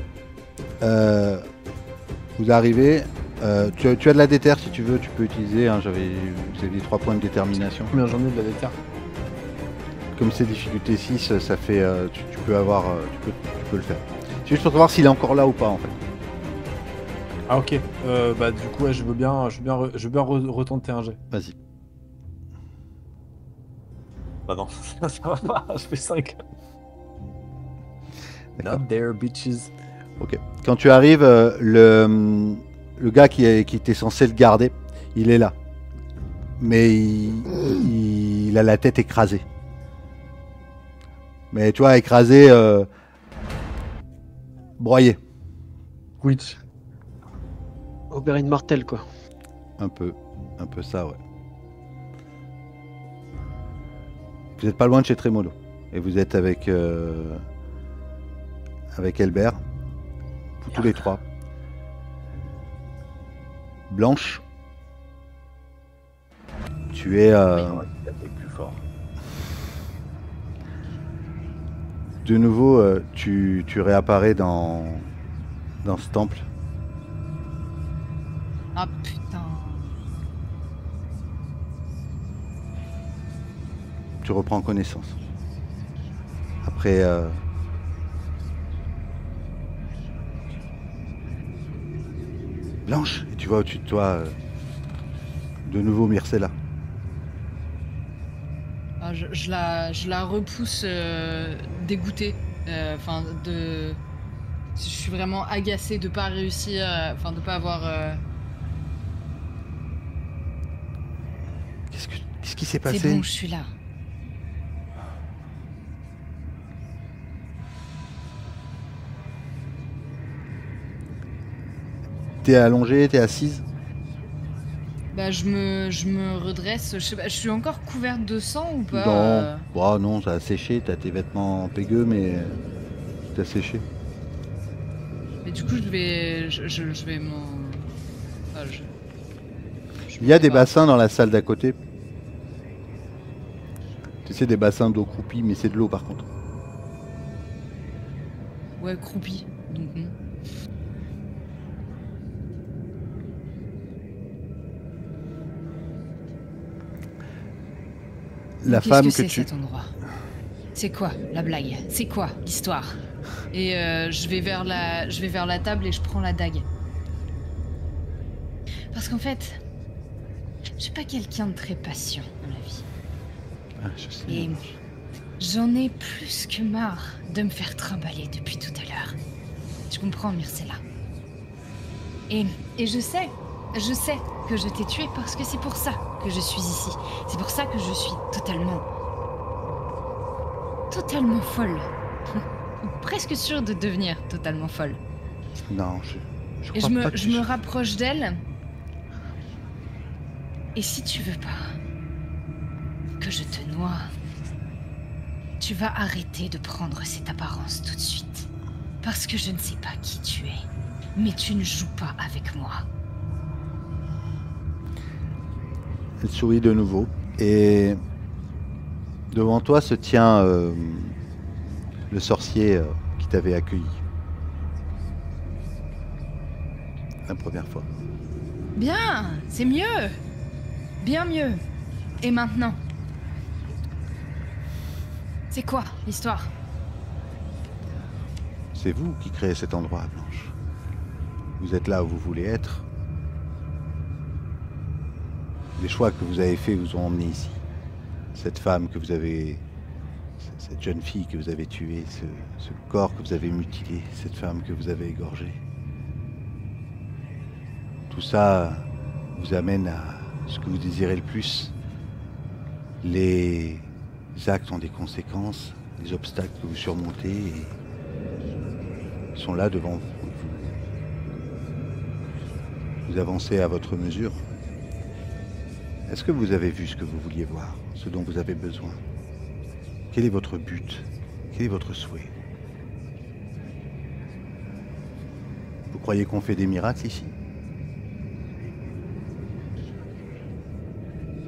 Vous arrivez. Tu as de la déterre si tu veux, tu peux utiliser. Hein, vous avez 3 points de détermination. Combien j'en ai de la déterre? Comme c'est difficulté 6, ça fait. Tu peux avoir. Tu peux le faire. C'est juste pour savoir s'il est encore là ou pas en fait. Ah ok. Bah du coup ouais, je veux bien retenter un jet. Vas-y. Bah non, ça va pas, je fais 5. Not there, bitches. Ok. Quand tu arrives, le gars qui était censé le garder, il est là. Mais il a la tête écrasée. Mais tu vois, écrasée, broyée. Witch. Oberyn Martel, quoi. Un peu ça, ouais. Vous n'êtes pas loin de chez Trémolo. Et vous êtes avec Elbert. Vous tous les trois. Blanche. Tu es... plus fort. De nouveau, tu réapparais dans ce temple. Ah putain. Tu reprends connaissance. Après Blanche, et tu vois au-dessus de toi de nouveau Myrcella. Alors, je la repousse dégoûtée. Enfin, de. Je suis vraiment agacée de pas réussir. Enfin, de pas avoir. Qu'est-ce qui s'est passé? C'est bon, je suis là. T'es allongée, t'es assise? Bah, je me redresse. Je sais pas, je suis encore couverte de sang ou pas? Non, bah, non, ça a séché, t'as tes vêtements pégueux, mais t'as séché. Mais du coup, je vais m'en. Ah, Il y a des m'en- bassins dans la salle d'à côté. Tu sais, des bassins d'eau croupie, mais c'est de l'eau par contre. Ouais, croupi. Donc, non. La Qu'est-ce femme que que c'est tu... cet endroit? C'est quoi la blague? C'est quoi l'histoire? Et je vais vers la table et je prends la dague. Parce qu'en fait, je suis pas quelqu'un de très patient dans la vie. Ah, je sais. Et j'en ai plus que marre de me faire trimballer depuis tout à l'heure. Tu comprends, Myrcella? Et je sais que je t'ai tué parce que c'est pour ça que je suis ici. C'est pour ça que je suis totalement folle. Presque sûre de devenir totalement folle. Non, je Et crois pas que je me rapproche d'elle. Et si tu veux pas que je te noie, tu vas arrêter de prendre cette apparence tout de suite. Parce que je ne sais pas qui tu es, mais tu ne joues pas avec moi. Elle sourit de nouveau. Et devant toi se tient le sorcier qui t'avait accueilli. La première fois. Bien, c'est mieux. Bien mieux. Et maintenant? C'est quoi l'histoire? C'est vous qui créez cet endroit, Blanche. Vous êtes là où vous voulez être. Les choix que vous avez faits vous ont emmené ici. Cette femme que vous avez... Cette jeune fille que vous avez tuée, ce corps que vous avez mutilé, cette femme que vous avez égorgée. Tout ça vous amène à ce que vous désirez le plus. Les actes ont des conséquences, les obstacles que vous surmontez sont là devant vous. Vous avancez à votre mesure. Est-ce que vous avez vu ce que vous vouliez voir, ce dont vous avez besoin? Quel est votre but? Quel est votre souhait? Vous croyez qu'on fait des miracles ici?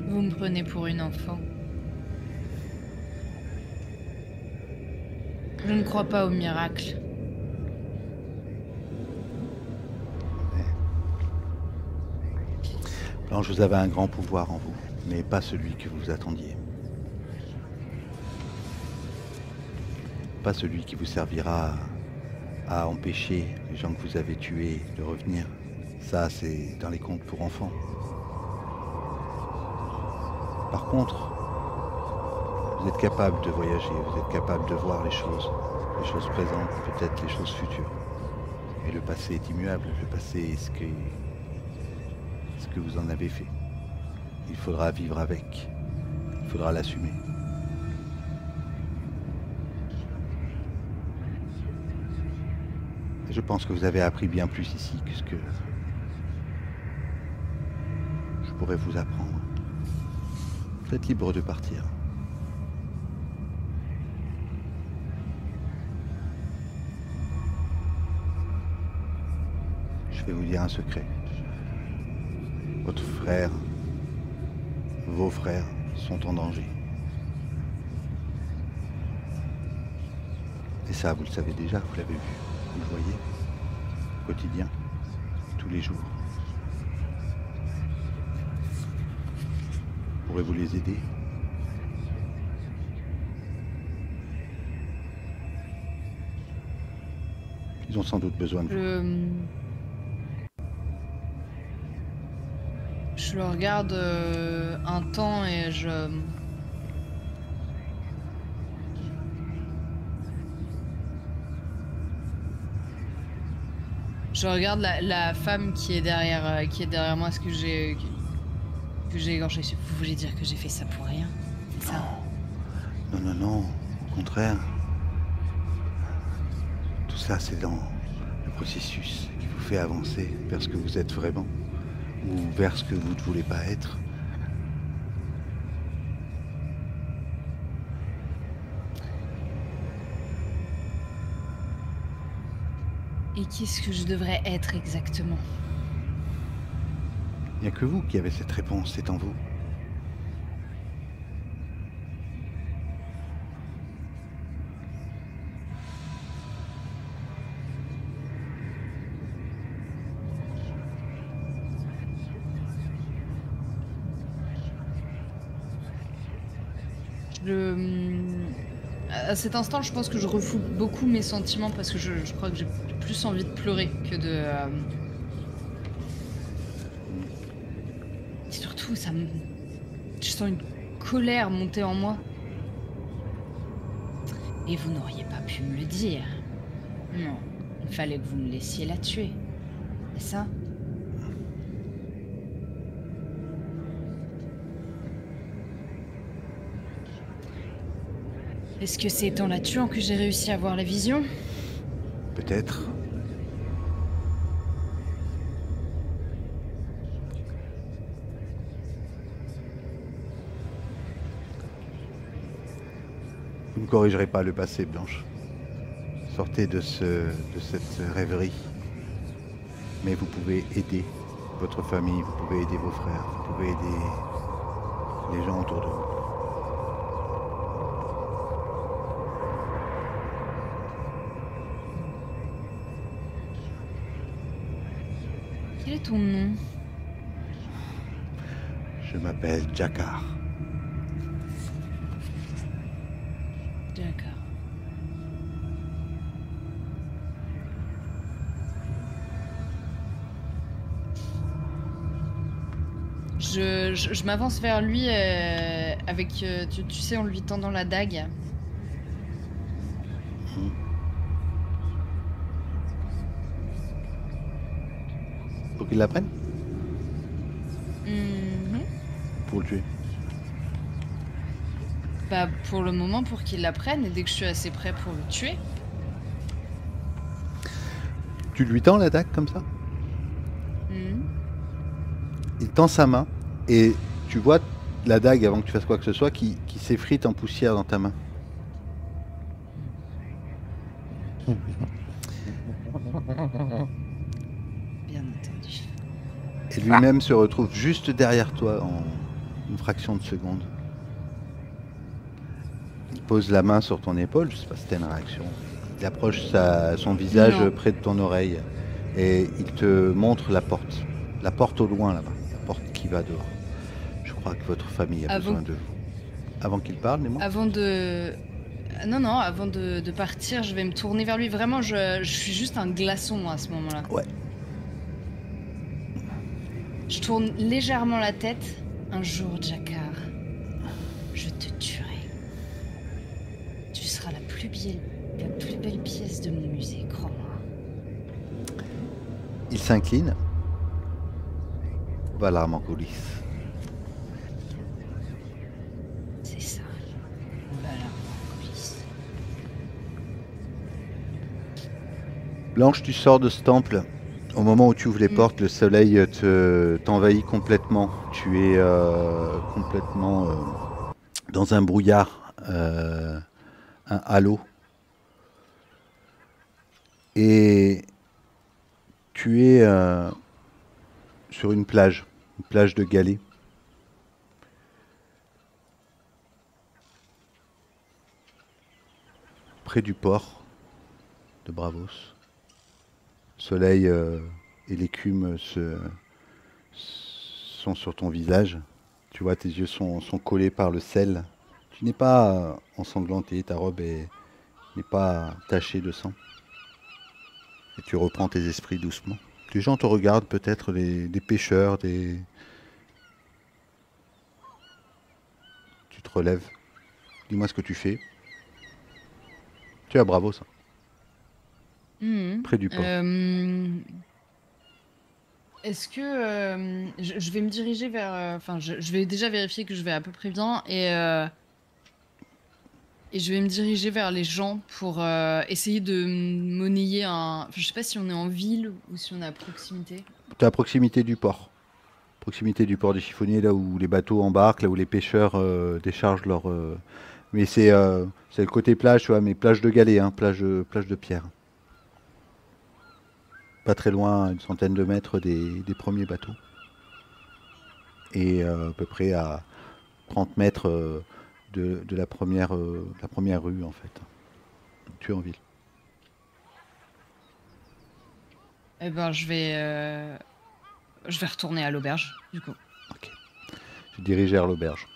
Vous me prenez pour une enfant. Je ne crois pas au miracle. Blanche, vous avez un grand pouvoir en vous, mais pas celui que vous attendiez. Pas celui qui vous servira à empêcher les gens que vous avez tués de revenir. Ça, c'est dans les contes pour enfants. Par contre, vous êtes capable de voyager, vous êtes capable de voir les choses présentes, peut-être les choses futures. Et le passé est immuable, le passé est ce que vous en avez fait. Il faudra vivre avec, il faudra l'assumer. Et je pense que vous avez appris bien plus ici que ce que je pourrais vous apprendre. Vous êtes libre de partir. Je vais vous dire un secret. Votre frère, vos frères sont en danger. Et ça, vous le savez déjà, vous l'avez vu, vous le voyez, au quotidien, tous les jours. Pourrez-vous les aider? Ils ont sans doute besoin de vous. Je le regarde un temps et je regarde la femme qui est derrière moi, ce que j'ai égorgé. Vous voulez dire que j'ai fait ça pour rien? C'est ça? Non, non, non, au contraire. Tout ça, c'est dans le processus qui vous fait avancer vers ce que vous êtes vraiment, ou vers ce que vous ne voulez pas être. Et qu'est-ce que je devrais être exactement? Il n'y a que vous qui avez cette réponse, c'est en vous. À cet instant, je pense que je refoule beaucoup mes sentiments parce que je crois que j'ai plus envie de pleurer que de... Et surtout, je sens une colère monter en moi. Et vous n'auriez pas pu me le dire. Non, il fallait que vous me laissiez la tuer. C'est ça? Est-ce que c'est en la tuant que j'ai réussi à avoir la vision? Peut-être. Vous ne corrigerez pas le passé, Blanche. Sortez de cette rêverie. Mais vous pouvez aider votre famille, vous pouvez aider vos frères, vous pouvez aider les gens autour de vous. Quel est ton nom? Je m'appelle Jakar. D'accord. Je m'avance vers lui avec, tu sais, en lui tendant la dague. Faut qu'il la prenne Mhm. pour le tuer. Bah, pour le moment, pour qu'il la prenne, et dès que je suis assez près pour le tuer. Tu lui tends la dague comme ça? Mhm. Il tend sa main et tu vois la dague, avant que tu fasses quoi que ce soit, qui s'effrite en poussière dans ta main. Bien entendu. Et lui-même se retrouve juste derrière toi en une fraction de seconde. Il pose la main sur ton épaule, je sais pas si t'as une réaction. Il approche son visage Non. près de ton oreille et il te montre la porte au loin là-bas, la porte qui va dehors. Je crois que votre famille a besoin de vous. Avant qu'il parle, Nemo. Avant de... Non, avant de partir, je vais me tourner vers lui. Vraiment, je suis juste un glaçon, moi, à ce moment-là. Ouais. Je tourne légèrement la tête. Un jour, Jakar, je te tuerai. Tu seras la plus belle pièce de mon musée, crois-moi. Il s'incline. Va l'arme en coulisses. C'est ça. Voilà, en coulisses. Blanche, tu sors de ce temple. Au moment où tu ouvres les portes, le soleil t'envahit complètement. Tu es complètement dans un brouillard, un halo. Et tu es sur une plage de galets. Près du port de Bravos. Le soleil et l'écume sont sur ton visage. Tu vois, tes yeux sont collés par le sel. Tu n'es pas ensanglanté, ta robe n'est pas tachée de sang. Et tu reprends tes esprits doucement. Les gens te regardent, peut-être des pêcheurs, des Tu te relèves. Dis-moi ce que tu fais. Tu as bravo ça. Près du port. Est-ce que je vais me diriger vers... Enfin, je vais déjà vérifier que je vais à peu près bien et je vais me diriger vers les gens pour essayer de monnayer un... Enfin, je sais pas si on est en ville ou si on est à proximité. Tu es à proximité du port. Proximité du port des chiffonniers, là où les bateaux embarquent, là où les pêcheurs déchargent leur... Mais c'est le côté plage, tu vois, mais plage de galets, hein, plage de pierre. Pas très loin, une centaine de mètres des premiers bateaux. Et à peu près à 30 mètres de la première rue, en fait. Donc, tu es en ville. Eh ben, je vais retourner à l'auberge, du coup. Ok. Tu te diriges vers l'auberge.